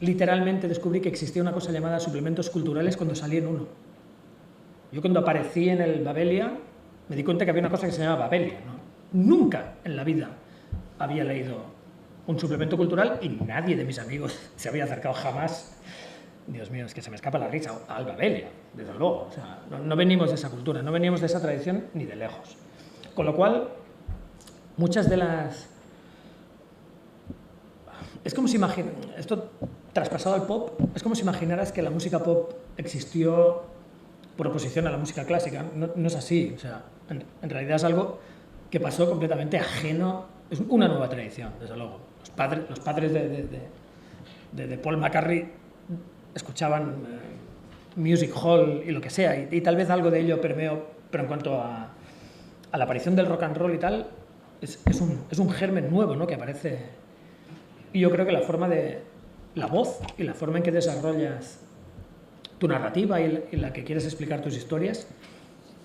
literalmente descubrí que existía una cosa llamada suplementos culturales cuando salí en uno. Yo cuando aparecí en el Babelia me di cuenta que había una cosa que se llamaba Babelia, ¿no? Nunca en la vida había leído un suplemento cultural y nadie de mis amigos se había acercado jamás, Dios mío, es que se me escapa la risa, al Babelia, desde luego. O sea, no venimos de esa cultura, no venimos de esa tradición ni de lejos. Con lo cual, muchas de las... Es como si esto traspasado al pop, es como si imaginaras que la música pop existió por oposición a la música clásica. No es así, o sea, en realidad es algo que pasó completamente ajeno, es una nueva tradición, desde luego. Los padres de Paul McCartney escuchaban music hall y lo que sea, y tal vez algo de ello permeó, pero en cuanto a la aparición del rock and roll y tal, es un germen nuevo, ¿no?, que aparece. Y yo creo que la voz y la forma en que desarrollas tu narrativa y la que quieres explicar tus historias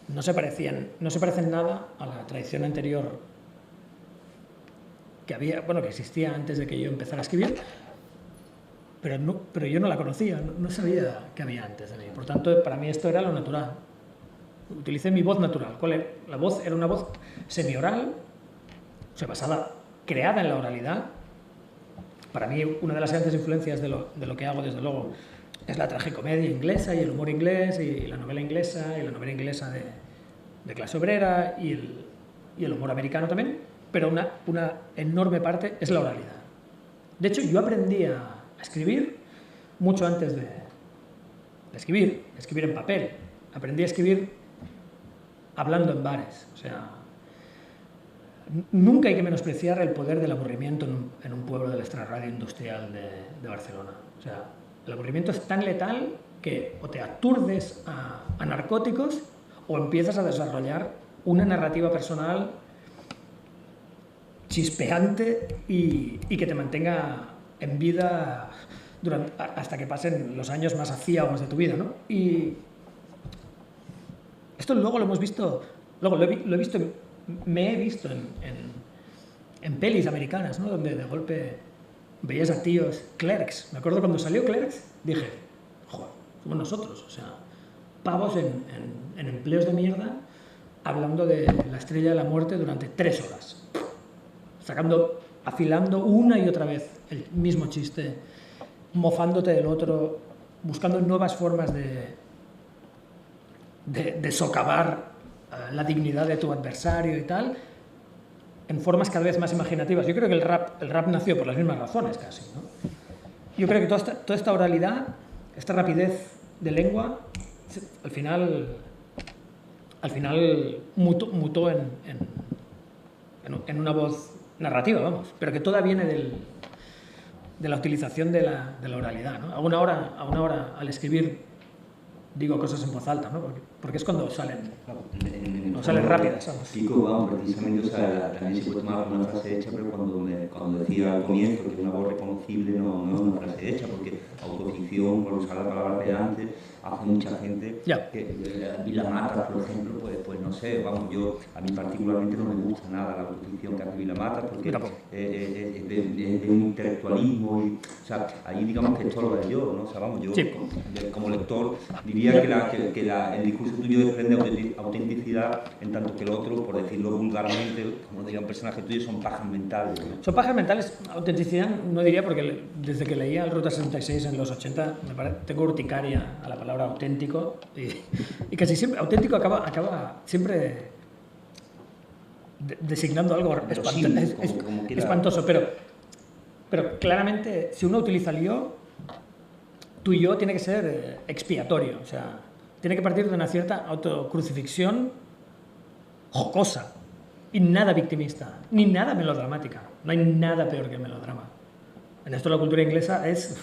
no se parecen nada a la tradición anterior que existía antes de que yo empezara a escribir, pero yo no la conocía, no sabía que había antes de mí. Por tanto, para mí esto era lo natural. Utilicé mi voz natural. La voz era una voz semioral, o sea, creada en la oralidad. Para mí, una de las grandes influencias de lo que hago, desde luego, es la tragicomedia inglesa y el humor inglés y la novela inglesa de clase obrera y el humor americano también, pero una enorme parte es la oralidad. De hecho, yo aprendí a escribir mucho antes de escribir en papel. Aprendí a escribir hablando en bares. O sea, nunca hay que menospreciar el poder del aburrimiento en un pueblo del extrarradio industrial de Barcelona. O sea, el aburrimiento es tan letal que o te aturdes a narcóticos o empiezas a desarrollar una narrativa personal chispeante y que te mantenga en vida hasta que pasen los años más aciagos de tu vida, ¿no? Y esto luego lo hemos visto, me he visto en pelis americanas, ¿no?, donde de golpe veías a tíos, Clerks. Me acuerdo cuando salió Clerks, dije, joder, somos nosotros, o sea, pavos en empleos de mierda hablando de la estrella de la muerte durante 3 horas. Afilando una y otra vez el mismo chiste, mofándote del otro, buscando nuevas formas de socavar la dignidad de tu adversario y tal, en formas cada vez más imaginativas. Yo creo que el rap nació por las mismas razones casi, ¿no? Yo creo que toda esta oralidad, esta rapidez de lengua, al final mutó en una voz narrativa, vamos, pero que toda viene de la utilización de la oralidad, ¿no? A una hora al escribir digo cosas en voz alta, ¿no? Porque es cuando salen rápidas, ¿sabes? Sí, vamos, precisamente, o sea, también se puede tomar una frase hecha, pero cuando decía al comienzo que una voz reconocible no es una frase hecha, porque autoficción, por usar la palabra de antes, hace mucha gente que Vilamata, por ejemplo, pues no sé, vamos, a mí particularmente no me gusta nada la autoficción que hace Vilamata, porque es de un intelectualismo, o sea, ahí digamos que esto lo veo yo, ¿no? O sea, vamos, yo como lector diría que el discurso tuyo desprende autenticidad, en tanto que el otro, por decirlo vulgarmente, como diría un personaje tuyo, son pajas mentales, ¿no? Son pajas mentales, autenticidad no diría, porque desde que leía el Ruta 66 en los 80 tengo urticaria a la palabra auténtico, y casi siempre auténtico acaba siempre designando algo espantoso, pero claramente si uno utiliza el yo, tu yo tiene que ser expiatorio, o sea, tiene que partir de una cierta autocrucifixión jocosa y nada victimista, ni nada melodramática. No hay nada peor que el melodrama. En esto la cultura inglesa es...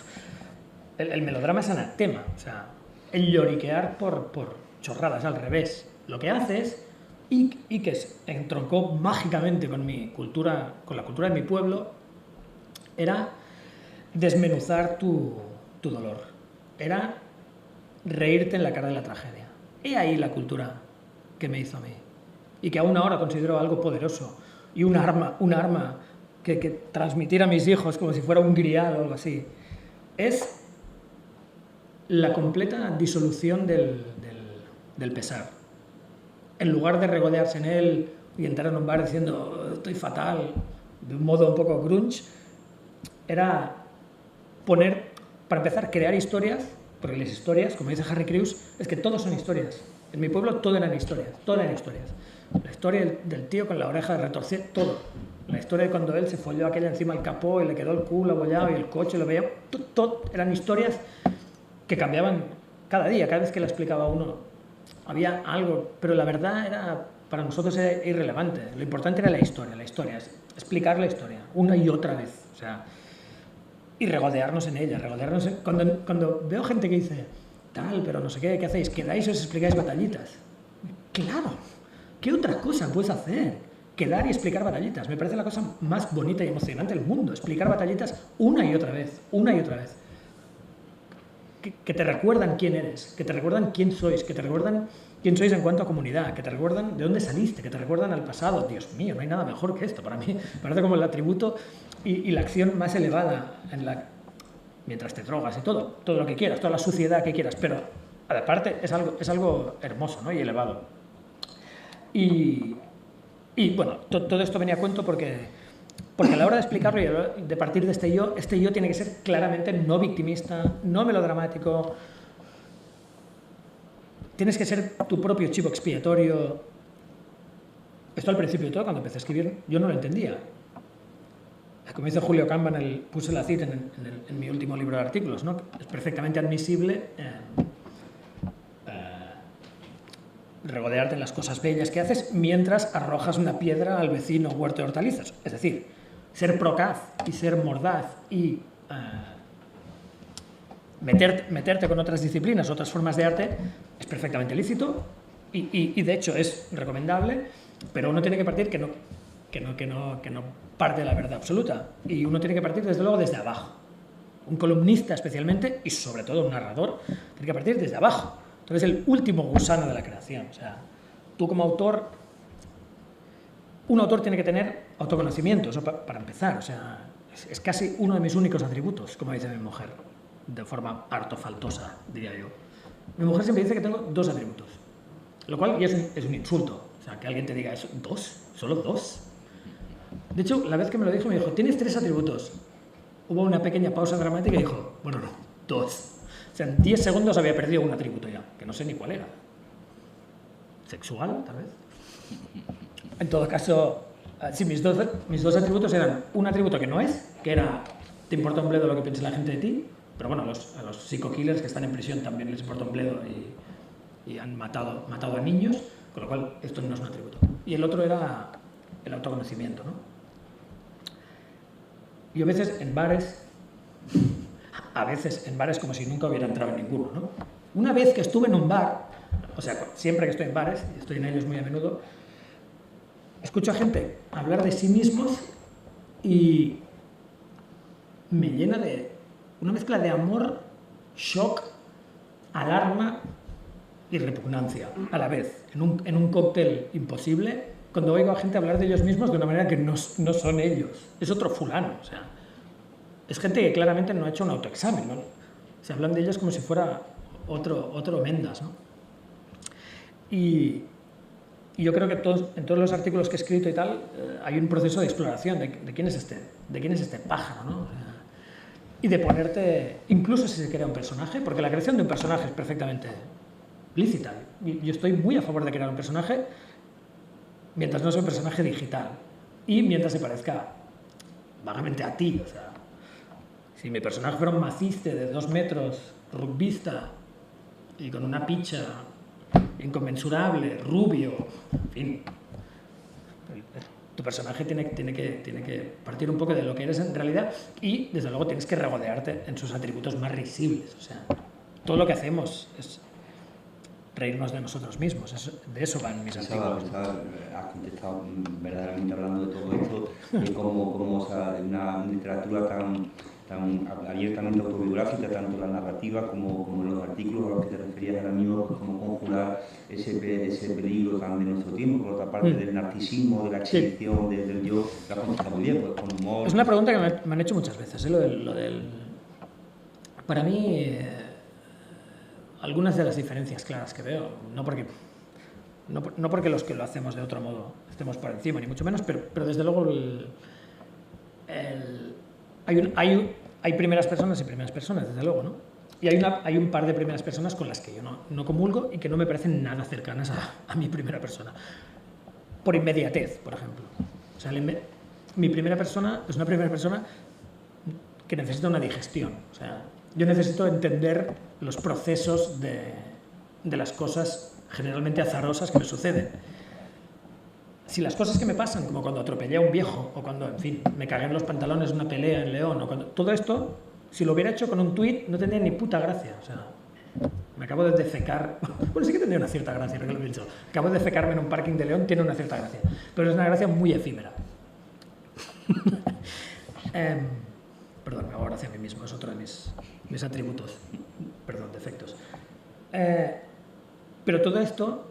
El melodrama es anatema, o sea, el lloriquear por chorradas, al revés. Lo que hace es, y que entroncó mágicamente con mi cultura, con la cultura de mi pueblo, era desmenuzar tu dolor. Era reírte en la cara de la tragedia. He ahí la cultura que me hizo a mí. Y que aún ahora considero algo poderoso. Y un arma que transmitir a mis hijos como si fuera un grial o algo así. Es la completa disolución del pesar. En lugar de regodearse en él y entrar en un bar diciendo estoy fatal, de un modo un poco grunge, era poner... Para empezar, crear historias, porque las historias, como dice Harry Crews, es que todos son historias. En mi pueblo todo eran historias. La historia del tío con la oreja retorcida, todo. La historia de cuando él se folló aquella encima del capó y le quedó el culo abollado y el coche lo veía. Todo eran historias que cambiaban cada día, cada vez que la explicaba uno. Había algo, pero la verdad era, para nosotros era irrelevante. Lo importante era la historia, es explicar la historia una y otra vez. O sea, y regodearnos en ella, Cuando veo gente que dice, tal, pero no sé qué hacéis, quedáis y os explicáis batallitas. Claro, ¿qué otra cosa puedes hacer? Quedar y explicar batallitas. Me parece la cosa más bonita y emocionante del mundo, explicar batallitas una y otra vez. Que te recuerdan quién eres, que te recuerdan quién sois, que te recuerdan quién sois en cuanto a comunidad, que te recuerdan de dónde saliste, que te recuerdan al pasado. Dios mío, no hay nada mejor que esto. Para mí parece como el atributo y la acción más elevada mientras te drogas y todo lo que quieras, toda la suciedad que quieras, pero aparte es algo hermoso, ¿no? Y elevado. Y bueno, todo esto venía a cuento porque a la hora de explicarlo y de partir de este yo tiene que ser claramente no victimista, no melodramático. Tienes que ser tu propio chivo expiatorio. Esto al principio de todo, cuando empecé a escribir, yo no lo entendía. Como dice Julio Camba, puse la cita en mi último libro de artículos, ¿no? Es perfectamente admisible regodearte en las cosas bellas que haces mientras arrojas una piedra al vecino huerto de hortalizas. Es decir, ser procaz y ser mordaz y meterte con otras disciplinas, otras formas de arte, es perfectamente lícito y de hecho es recomendable, pero uno tiene que partir que no parte de la verdad absoluta, y uno tiene que partir desde luego desde abajo. Un columnista especialmente, y sobre todo un narrador, tiene que partir desde abajo. Entonces el último gusano de la creación. O sea, tú como autor, un autor tiene que tener autoconocimiento, eso para empezar. O sea, es casi uno de mis únicos atributos, como dice mi mujer, de forma harto faltosa, diría yo. Mi mujer siempre dice que tengo 2 atributos, lo cual ya es un insulto. O sea, que alguien te diga eso, 2, solo 2. De hecho, la vez que me lo dijo, me dijo, tienes 3 atributos. Hubo una pequeña pausa dramática y dijo, bueno, no, 2. O sea, en 10 segundos había perdido un atributo ya, que no sé ni cuál era. ¿Sexual, tal vez? En todo caso, sí, mis dos atributos eran un atributo que no es, que era, te importa un bledo lo que piense la gente de ti, pero bueno, a los psico-killers que están en prisión también les importa un bledo y han matado a niños, con lo cual esto no es un atributo. Y el otro era el autoconocimiento, ¿no? Yo a veces en bares a veces en bares como si nunca hubiera entrado en ninguno, ¿no? Una vez que estuve en un bar, o sea, siempre que estoy en bares, y estoy en ellos muy a menudo, escucho a gente hablar de sí mismos y me llena de una mezcla de amor, shock, alarma y repugnancia a la vez, en un cóctel imposible, cuando oigo a gente hablar de ellos mismos de una manera que no son ellos, es otro fulano, o sea, es gente que claramente no ha hecho un autoexamen, ¿no? Se hablan de ellos como si fuera otro Mendas, ¿no? Y yo creo que en todos los artículos que he escrito y tal, hay un proceso de exploración de quién es este pájaro, ¿no? O sea, y de ponerte, incluso si se crea un personaje, porque la creación de un personaje es perfectamente lícita. Yo estoy muy a favor de crear un personaje mientras no sea un personaje digital y mientras se parezca vagamente a ti. O sea, si mi personaje fuera un maciste de 2 metros, rugbista y con una picha inconmensurable, rubio, en fin, tu personaje tiene que partir un poco de lo que eres en realidad y, desde luego, tienes que regodearte en sus atributos más risibles. O sea, todo lo que hacemos es reírnos de nosotros mismos. De eso van mis artículos. Has contestado verdaderamente hablando de todo esto, de cómo o sea, una literatura tan abiertamente autobiográfica, tanto la narrativa como los artículos a los que te referías ahora mismo, pues cómo conjurar ese peligro tan de nuestro tiempo, por otra parte del narcisismo, de la exhibición, del yo, la contesta muy bien, pues, con humor. Es una pregunta que me han hecho muchas veces, lo del... Para mí, algunas de las diferencias claras que veo, no porque los que lo hacemos de otro modo estemos por encima, ni mucho menos, pero desde luego hay primeras personas y primeras personas, desde luego, ¿no? Y hay un par de primeras personas con las que yo no comulgo y que no me parecen nada cercanas a mi primera persona. Por inmediatez, por ejemplo. O sea, mi primera persona es una primera persona que necesita una digestión. O sea, yo necesito entender los procesos de las cosas generalmente azarosas que me suceden. Si las cosas que me pasan, como cuando atropellé a un viejo, o cuando, en fin, me cagué en los pantalones en una pelea en León, o cuando, todo esto, si lo hubiera hecho con un tuit, no tendría ni puta gracia. O sea, me acabo de defecar. Bueno, sí que tendría una cierta gracia, lo que lo he dicho. Acabo de defecarme en un parking de León, tiene una cierta gracia. Pero es una gracia muy efímera. Perdón, me hago gracia a mí mismo, es otro de mis atributos. Perdón, defectos. Pero todo esto,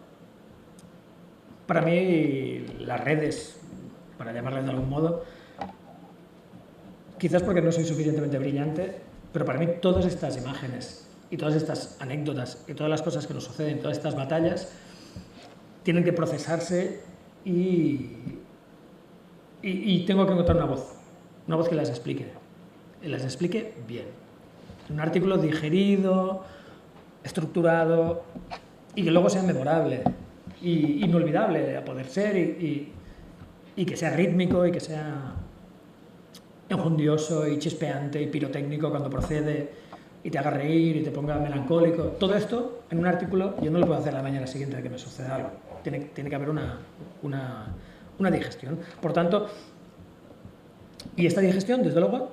para mí, las redes, para llamarlas de algún modo, quizás porque no soy suficientemente brillante, pero para mí todas estas imágenes y todas estas anécdotas y todas las cosas que nos suceden, todas estas batallas, tienen que procesarse y tengo que encontrar una voz que las explique bien. Un artículo digerido, estructurado y que luego sea memorable y inolvidable a poder ser y que sea rítmico y que sea enjundioso y chispeante y pirotécnico cuando procede y te haga reír y te ponga melancólico. Todo esto en un artículo yo no lo puedo hacer la mañana siguiente de que me suceda algo. Tiene que haber una digestión. Por tanto, y esta digestión, desde luego,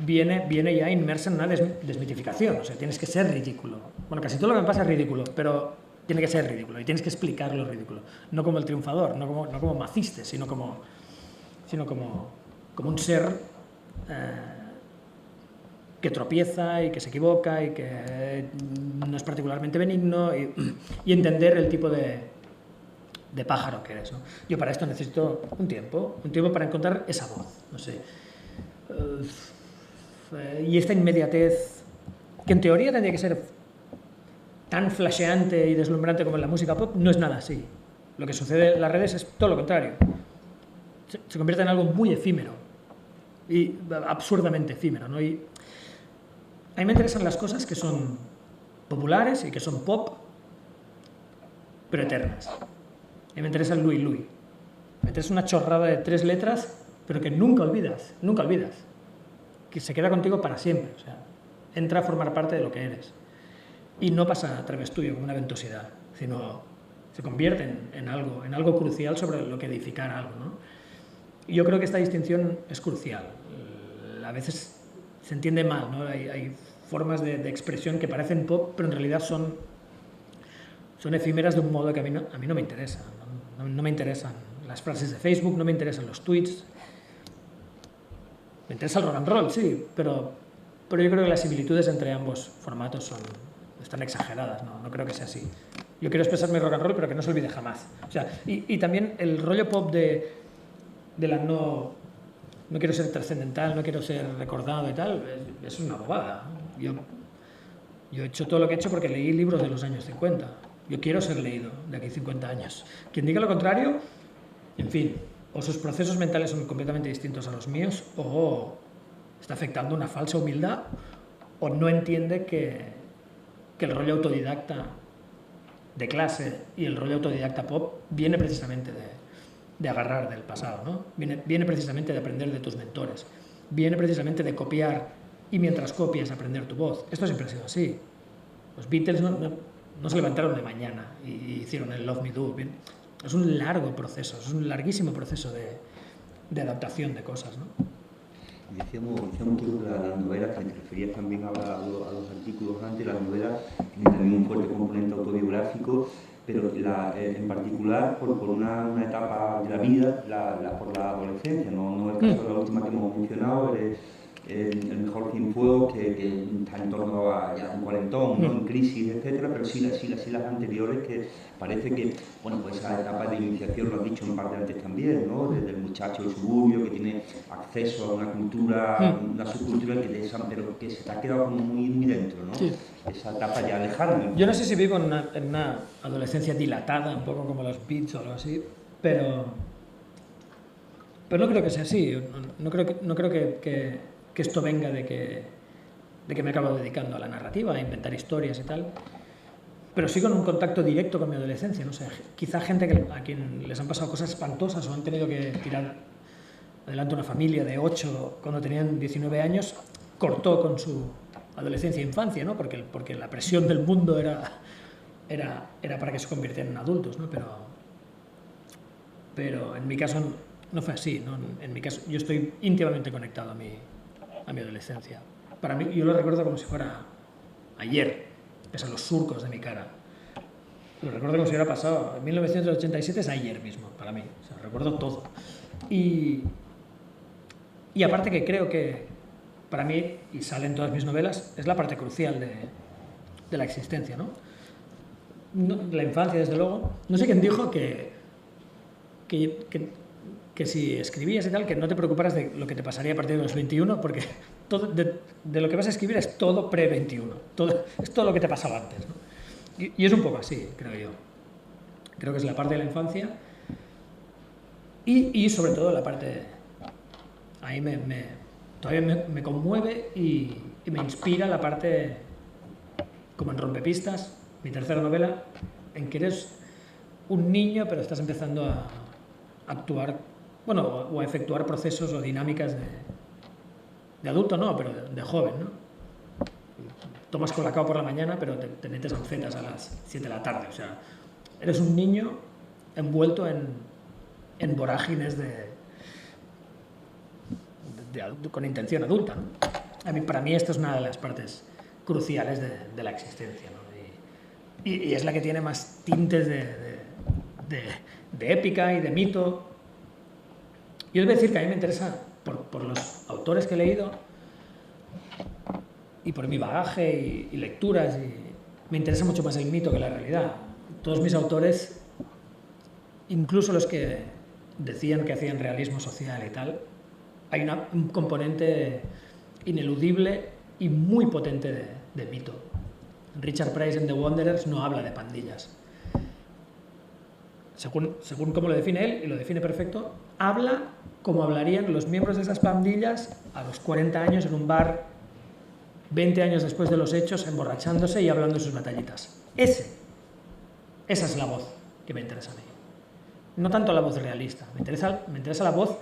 viene ya inmersa en una desmitificación. O sea, tienes que ser ridículo. Bueno, casi todo lo que me pasa es ridículo, pero tiene que ser ridículo y tienes que explicar lo ridículo. No como el triunfador, no como Maciste, sino como un ser que tropieza y que se equivoca y que no es particularmente benigno y entender el tipo de pájaro que eres, ¿no? Yo para esto necesito un tiempo para encontrar esa voz, no sé. Y esta inmediatez, que en teoría tendría que ser tan flasheante y deslumbrante como en la música pop, no es nada así. Lo que sucede en las redes es todo lo contrario. Se convierte en algo muy efímero y absurdamente efímero, ¿no? Y a mí me interesan las cosas que son populares y que son pop, pero eternas. A mí me interesa el Louis Louis. Me interesa una chorrada de 3 letras, pero que nunca olvidas. Que se queda contigo para siempre. O sea, entra a formar parte de lo que eres. Y no pasa a través tuyo como una ventosidad, sino se convierte en algo crucial sobre lo que edificar algo, ¿no? Y yo creo que esta distinción es crucial. A veces se entiende mal, ¿no? Hay formas de expresión que parecen pop, pero en realidad son efímeras de un modo que a mí no me interesa. No me interesan las frases de Facebook, no me interesan los tweets. Me interesa el rock and roll, sí, pero yo creo que las similitudes entre ambos formatos están exageradas, no creo que sea así. Yo quiero expresar mi rock and roll, pero que no se olvide jamás. O sea, y también el rollo pop de la no quiero ser trascendental, no quiero ser recordado y tal, es una bobada. Yo he hecho todo lo que he hecho porque leí libros de los años 50. Yo quiero ser leído de aquí 50 años. Quien diga lo contrario, en fin, o sus procesos mentales son completamente distintos a los míos, o está afectando una falsa humildad, o no entiende que el rollo autodidacta de clase y el rollo autodidacta pop viene precisamente de agarrar del pasado, ¿no? Viene precisamente de aprender de tus mentores, viene precisamente de copiar y mientras copias aprender tu voz. Esto siempre ha sido así. Los Beatles no se levantaron de mañana y hicieron el Love Me Do. Bien. Es un largo proceso, es un larguísimo proceso de adaptación de cosas, ¿no? Y decíamos que las novelas, que te referías también a los artículos antes, las novelas tienen también un fuerte componente autobiográfico, pero en particular por una etapa de la vida, por la adolescencia, no el caso de la última que hemos mencionado, el mejor Cienfuegos, que está en torno a ya un cuarentón, ¿no? En crisis, etcétera, pero sí las anteriores, que parece que, bueno, pues esa etapa de iniciación, lo has dicho en parte antes también, ¿no? Desde el muchacho del suburbio, que tiene acceso a una cultura, una subcultura pero que se te ha quedado como muy dentro, ¿no? Sí. Esa etapa ya lejana. Yo no sé si vivo en una adolescencia dilatada, un poco como los Beats o algo así, pero no creo que sea así. No creo que esto venga de que me acabo dedicando a la narrativa, a inventar historias y tal, pero sí con un contacto directo con mi adolescencia. No sé, quizá gente a quien les han pasado cosas espantosas o han tenido que tirar adelante una familia de 8 cuando tenían 19 años, cortó con su adolescencia e infancia, ¿no? Porque la presión del mundo era para que se convirtieran en adultos, ¿no? Pero en mi caso no fue así, ¿no? En mi caso yo estoy íntimamente conectado a mi adolescencia. Para mí, yo lo recuerdo como si fuera ayer, pese a los surcos de mi cara. Lo recuerdo como si hubiera pasado. En 1987 es ayer mismo, para mí. O sea, recuerdo todo. Y aparte que creo que, para mí, y sale en todas mis novelas, es la parte crucial de la existencia, ¿no? La infancia, desde luego. No sé quién dijo que si escribías y tal, que no te preocuparas de lo que te pasaría a partir de los 21, porque todo, de lo que vas a escribir es todo pre-21, es todo lo que te pasaba antes, ¿no? Y es un poco así, creo yo. Creo que es la parte de la infancia y sobre todo la parte... Ahí todavía me conmueve y me inspira la parte, como en Rompepistas, mi tercera novela, en que eres un niño pero estás empezando a actuar, bueno, o a efectuar procesos o dinámicas de adulto, no, pero de joven, ¿no? Tomas colacao por la mañana, pero te metes anfetas a las 7 de la tarde, o sea, eres un niño envuelto en vorágines con intención adulta, ¿no? Para mí esta es una de las partes cruciales de la existencia, ¿no? Y es la que tiene más tintes de épica y de mito. Yo debo decir que a mí me interesa, por los autores que he leído y por mi bagaje y lecturas, me interesa mucho más el mito que la realidad. Todos mis autores, incluso los que decían que hacían realismo social y tal, hay un componente ineludible y muy potente de mito. Richard Price en The Wanderers no habla de pandillas. Según cómo lo define él, y lo define perfecto, habla como hablarían los miembros de esas pandillas a los 40 años en un bar, 20 años después de los hechos, emborrachándose y hablando de sus batallitas. Esa es la voz que me interesa a mí. No tanto la voz realista, me interesa la voz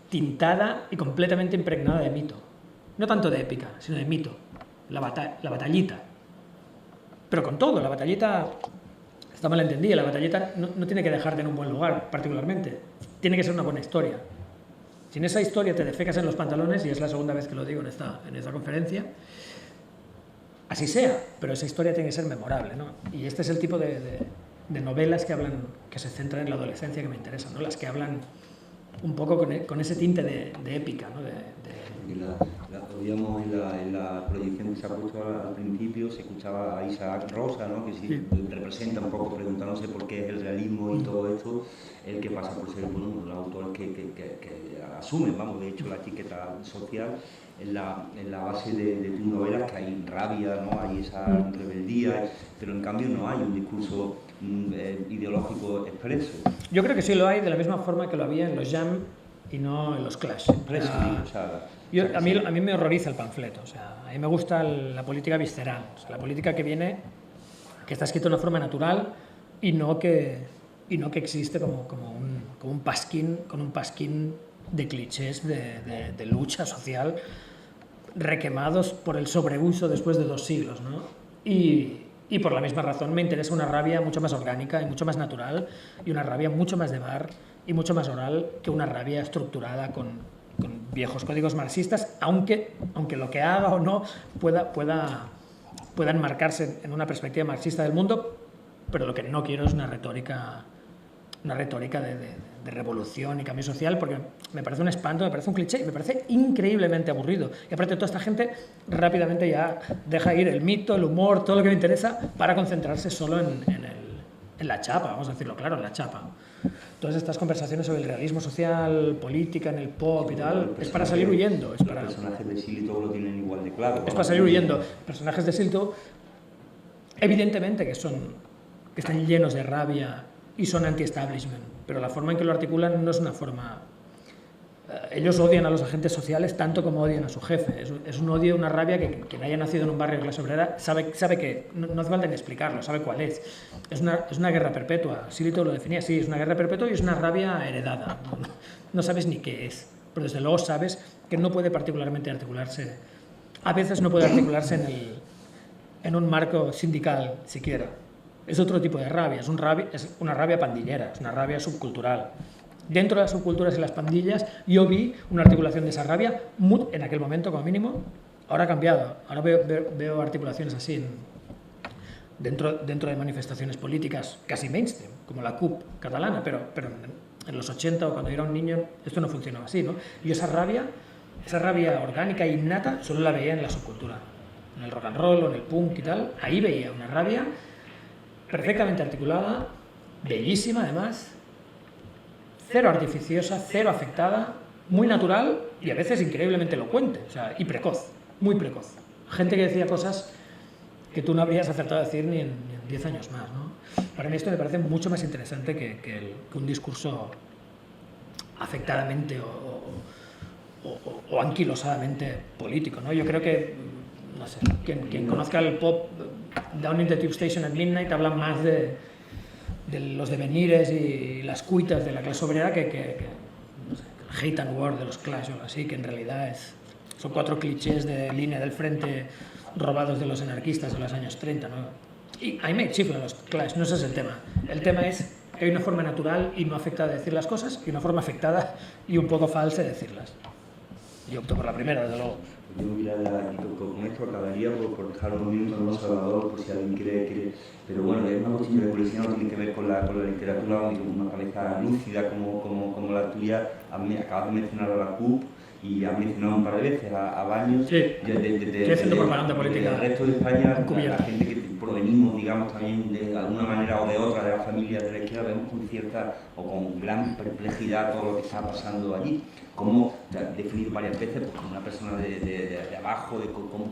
tintada y completamente impregnada de mito. No tanto de épica, sino de mito. La batallita. Pero con todo, la batallita está mal entendida. La batallita no tiene que dejarte en un buen lugar, particularmente. Tiene que ser una buena historia. sin esa historia te defecas en los pantalones, y es la segunda vez que lo digo en esta conferencia, así sea, pero esa historia tiene que ser memorable, ¿no? Y este es el tipo de novelas que se centran en la adolescencia que me interesan, ¿no? Las que hablan un poco con ese tinte de épica, ¿no? Oíamos en la proyección que se ha puesto al principio, se escuchaba a Isaac Rosa, ¿no? Que sí representa un poco, preguntándose por qué es el realismo y todo esto, el que pasa por ser un autor que asume, vamos, de hecho, la etiqueta social en la base de tus novelas, que hay rabia, ¿no? Hay esa rebeldía, pero en cambio no hay un discurso ideológico expreso. Yo creo que sí lo hay, de la misma forma que lo había en los Jam y no en los Clash. A mí me horroriza el panfleto, o sea, a mí me gusta la política visceral, o sea, la política que está escrita de una forma natural y no que existe como un pasquín, con un pasquín de clichés de lucha social requemados por el sobreuso después de 2 siglos, ¿no? Y por la misma razón me interesa una rabia mucho más orgánica y mucho más natural, y una rabia mucho más de bar y mucho más oral que una rabia estructurada con viejos códigos marxistas, aunque lo que haga o no pueda enmarcarse en una perspectiva marxista del mundo, pero lo que no quiero es una retórica de revolución y cambio social, porque me parece un espanto, me parece un cliché, me parece increíblemente aburrido. Y aparte, toda esta gente rápidamente ya deja ir el mito, el humor, todo lo que me interesa, para concentrarse solo en la chapa, vamos a decirlo claro, en la chapa. Todas estas conversaciones sobre el realismo social, política, en el pop y tal, es para salir huyendo. Los personajes de Silito lo tienen igual de claro. Es para salir huyendo. Personajes de Silito, evidentemente que están llenos de rabia y son anti-establishment, pero la forma en que lo articulan no es una forma... Ellos odian a los agentes sociales tanto como odian a su jefe. Es un odio, una rabia que quien haya nacido en un barrio de clase obrera sabe que no hace falta ni explicarlo, sabe cuál es. Es una guerra perpetua. Silito lo definía así, es una guerra perpetua y es una rabia heredada. No sabes ni qué es, pero desde luego sabes que no puede particularmente articularse. A veces no puede articularse en un marco sindical siquiera. Es otro tipo de rabia, es una rabia pandillera, es una rabia subcultural. Dentro de las subculturas y las pandillas yo vi una articulación de esa rabia en aquel momento como mínimo. Ahora ha cambiado, ahora veo articulaciones así dentro de manifestaciones políticas casi mainstream, como la CUP catalana, pero en los 80 o cuando yo era un niño esto no funcionaba así, ¿no? Y esa rabia orgánica e innata solo la veía en la subcultura, en el rock and roll o en el punk y tal. Ahí veía una rabia perfectamente articulada, bellísima además, cero artificiosa, cero afectada, muy natural y a veces increíblemente elocuente, o sea, y precoz, muy precoz. Gente que decía cosas que tú no habrías acertado a decir ni en 10 años más, ¿no? Para mí esto me parece mucho más interesante que un discurso afectadamente o anquilosadamente político, ¿no? Yo creo que, no sé, quien conozca el pop, Down in the Tube Station at Midnight, habla más de los devenires y las cuitas de la clase obrera que no sé, el hate and war de los Clash o algo así, que en realidad son 4 clichés de línea del frente robados de los anarquistas de los años 30, ¿no? Y ahí me chiflan los Clash, no ese es el tema. El tema es que hay una forma natural y no afectada de decir las cosas y una forma afectada y un poco falsa de decirlas. Yo opto por la primera, desde luego. Yo con esto acabaría por dejar unos minutos en los Salvador, por si alguien quiere. Pero bueno, es una cuestión de curiosidad, no tiene que ver con la literatura, con una cabeza lúcida como la tuya. Acabas de mencionar a la CUP y has mencionado un par de veces a Baños. Sí, estoy haciendo propaganda política. Del resto de España, la gente que provenimos, digamos, también de alguna manera o de otra de las familias de la izquierda, vemos con cierta o con gran perplejidad todo lo que está pasando allí. Como definido varias veces pues, como una persona de abajo,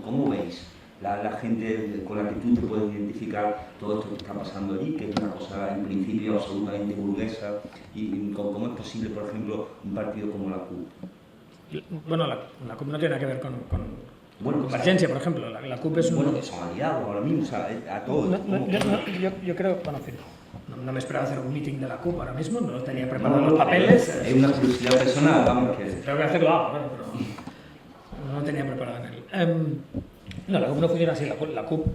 ¿cómo veis la gente con la que tú te puedes identificar todo esto que está pasando allí, que es una cosa en principio absolutamente burguesa, y cómo es posible, por ejemplo, un partido como la CUP? Bueno, la CUP no tiene nada que ver con Convergencia, por ejemplo. La CUP es un... Bueno, que son aliados ahora mismo, o sea, a todos. Yo creo, bueno, en fin, no me esperaba hacer un meeting de la CUP ahora mismo, no tenía preparados los papeles. Es una curiosidad personal, vamos, que... Tengo que hacerlo ahora, pero no lo tenía preparado en él. No, la CUP no funciona así. La CUP,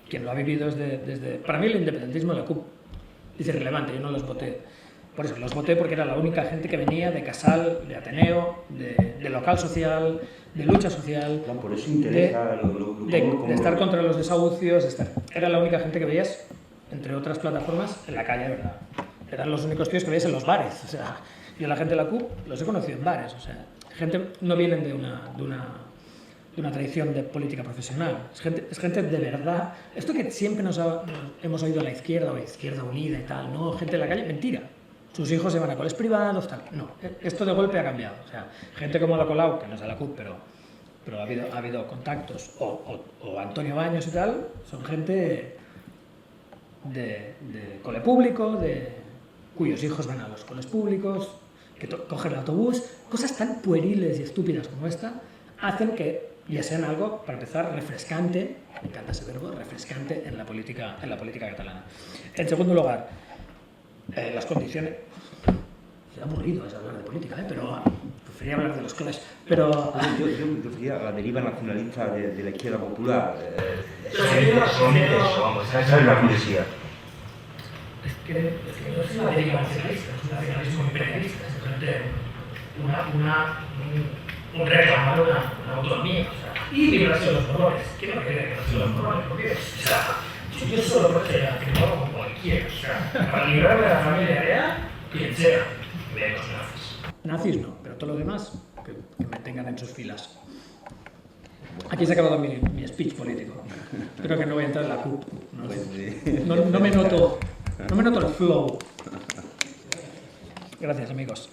quien lo ha vivido desde... Para mí el independentismo de la CUP es irrelevante, yo no los voté. por eso los voté, porque era la única gente que venía de Casal, de Ateneo, de local social, de lucha social, no, por eso interesa de estar contra los desahucios. Era la única gente que veías, entre otras plataformas, en la calle, ¿verdad? Eran los únicos tíos que veías en los bares. O sea, yo la gente de la CUP los he conocido en bares. O sea, gente no vienen de una tradición de política profesional. Es gente de verdad. Esto que siempre hemos oído a la izquierda o Izquierda Unida y tal, ¿no? Gente de la calle, mentira. Sus hijos se van a colegios privados, tal. No, esto de golpe ha cambiado. O sea, gente como la Colau, que no es de la CUP, pero ha habido contactos, o Antonio Baños y tal, son gente de cole público, cuyos hijos van a los coles públicos, que cogen el autobús. Cosas tan pueriles y estúpidas como esta hacen que ya sean algo, para empezar, refrescante, me encanta ese verbo, refrescante en la política catalana. En segundo lugar, las condiciones. Se ha aburrido hablar de política, pero prefería hablar de los coles. Pero yo me refería a la deriva nacionalista de la izquierda popular. Esa es la curiosidad. Es que no es una deriva nacionalista, es un nacionalismo imperialista, es simplemente un reclamar una autonomía. O sea, y librarse de los Borbones. ¿Quién no quiere librarse de los Borbones? Porque, o sea, yo solo procederé que no como cualquiera. O sea, para librarme de la familia real, quien sea, menos nazis. Nazis no, pero todo lo demás, que me tengan en sus filas. Aquí se ha acabado mi speech político. Creo que no voy a entrar en la CUP. No me noto el flow. Gracias, amigos.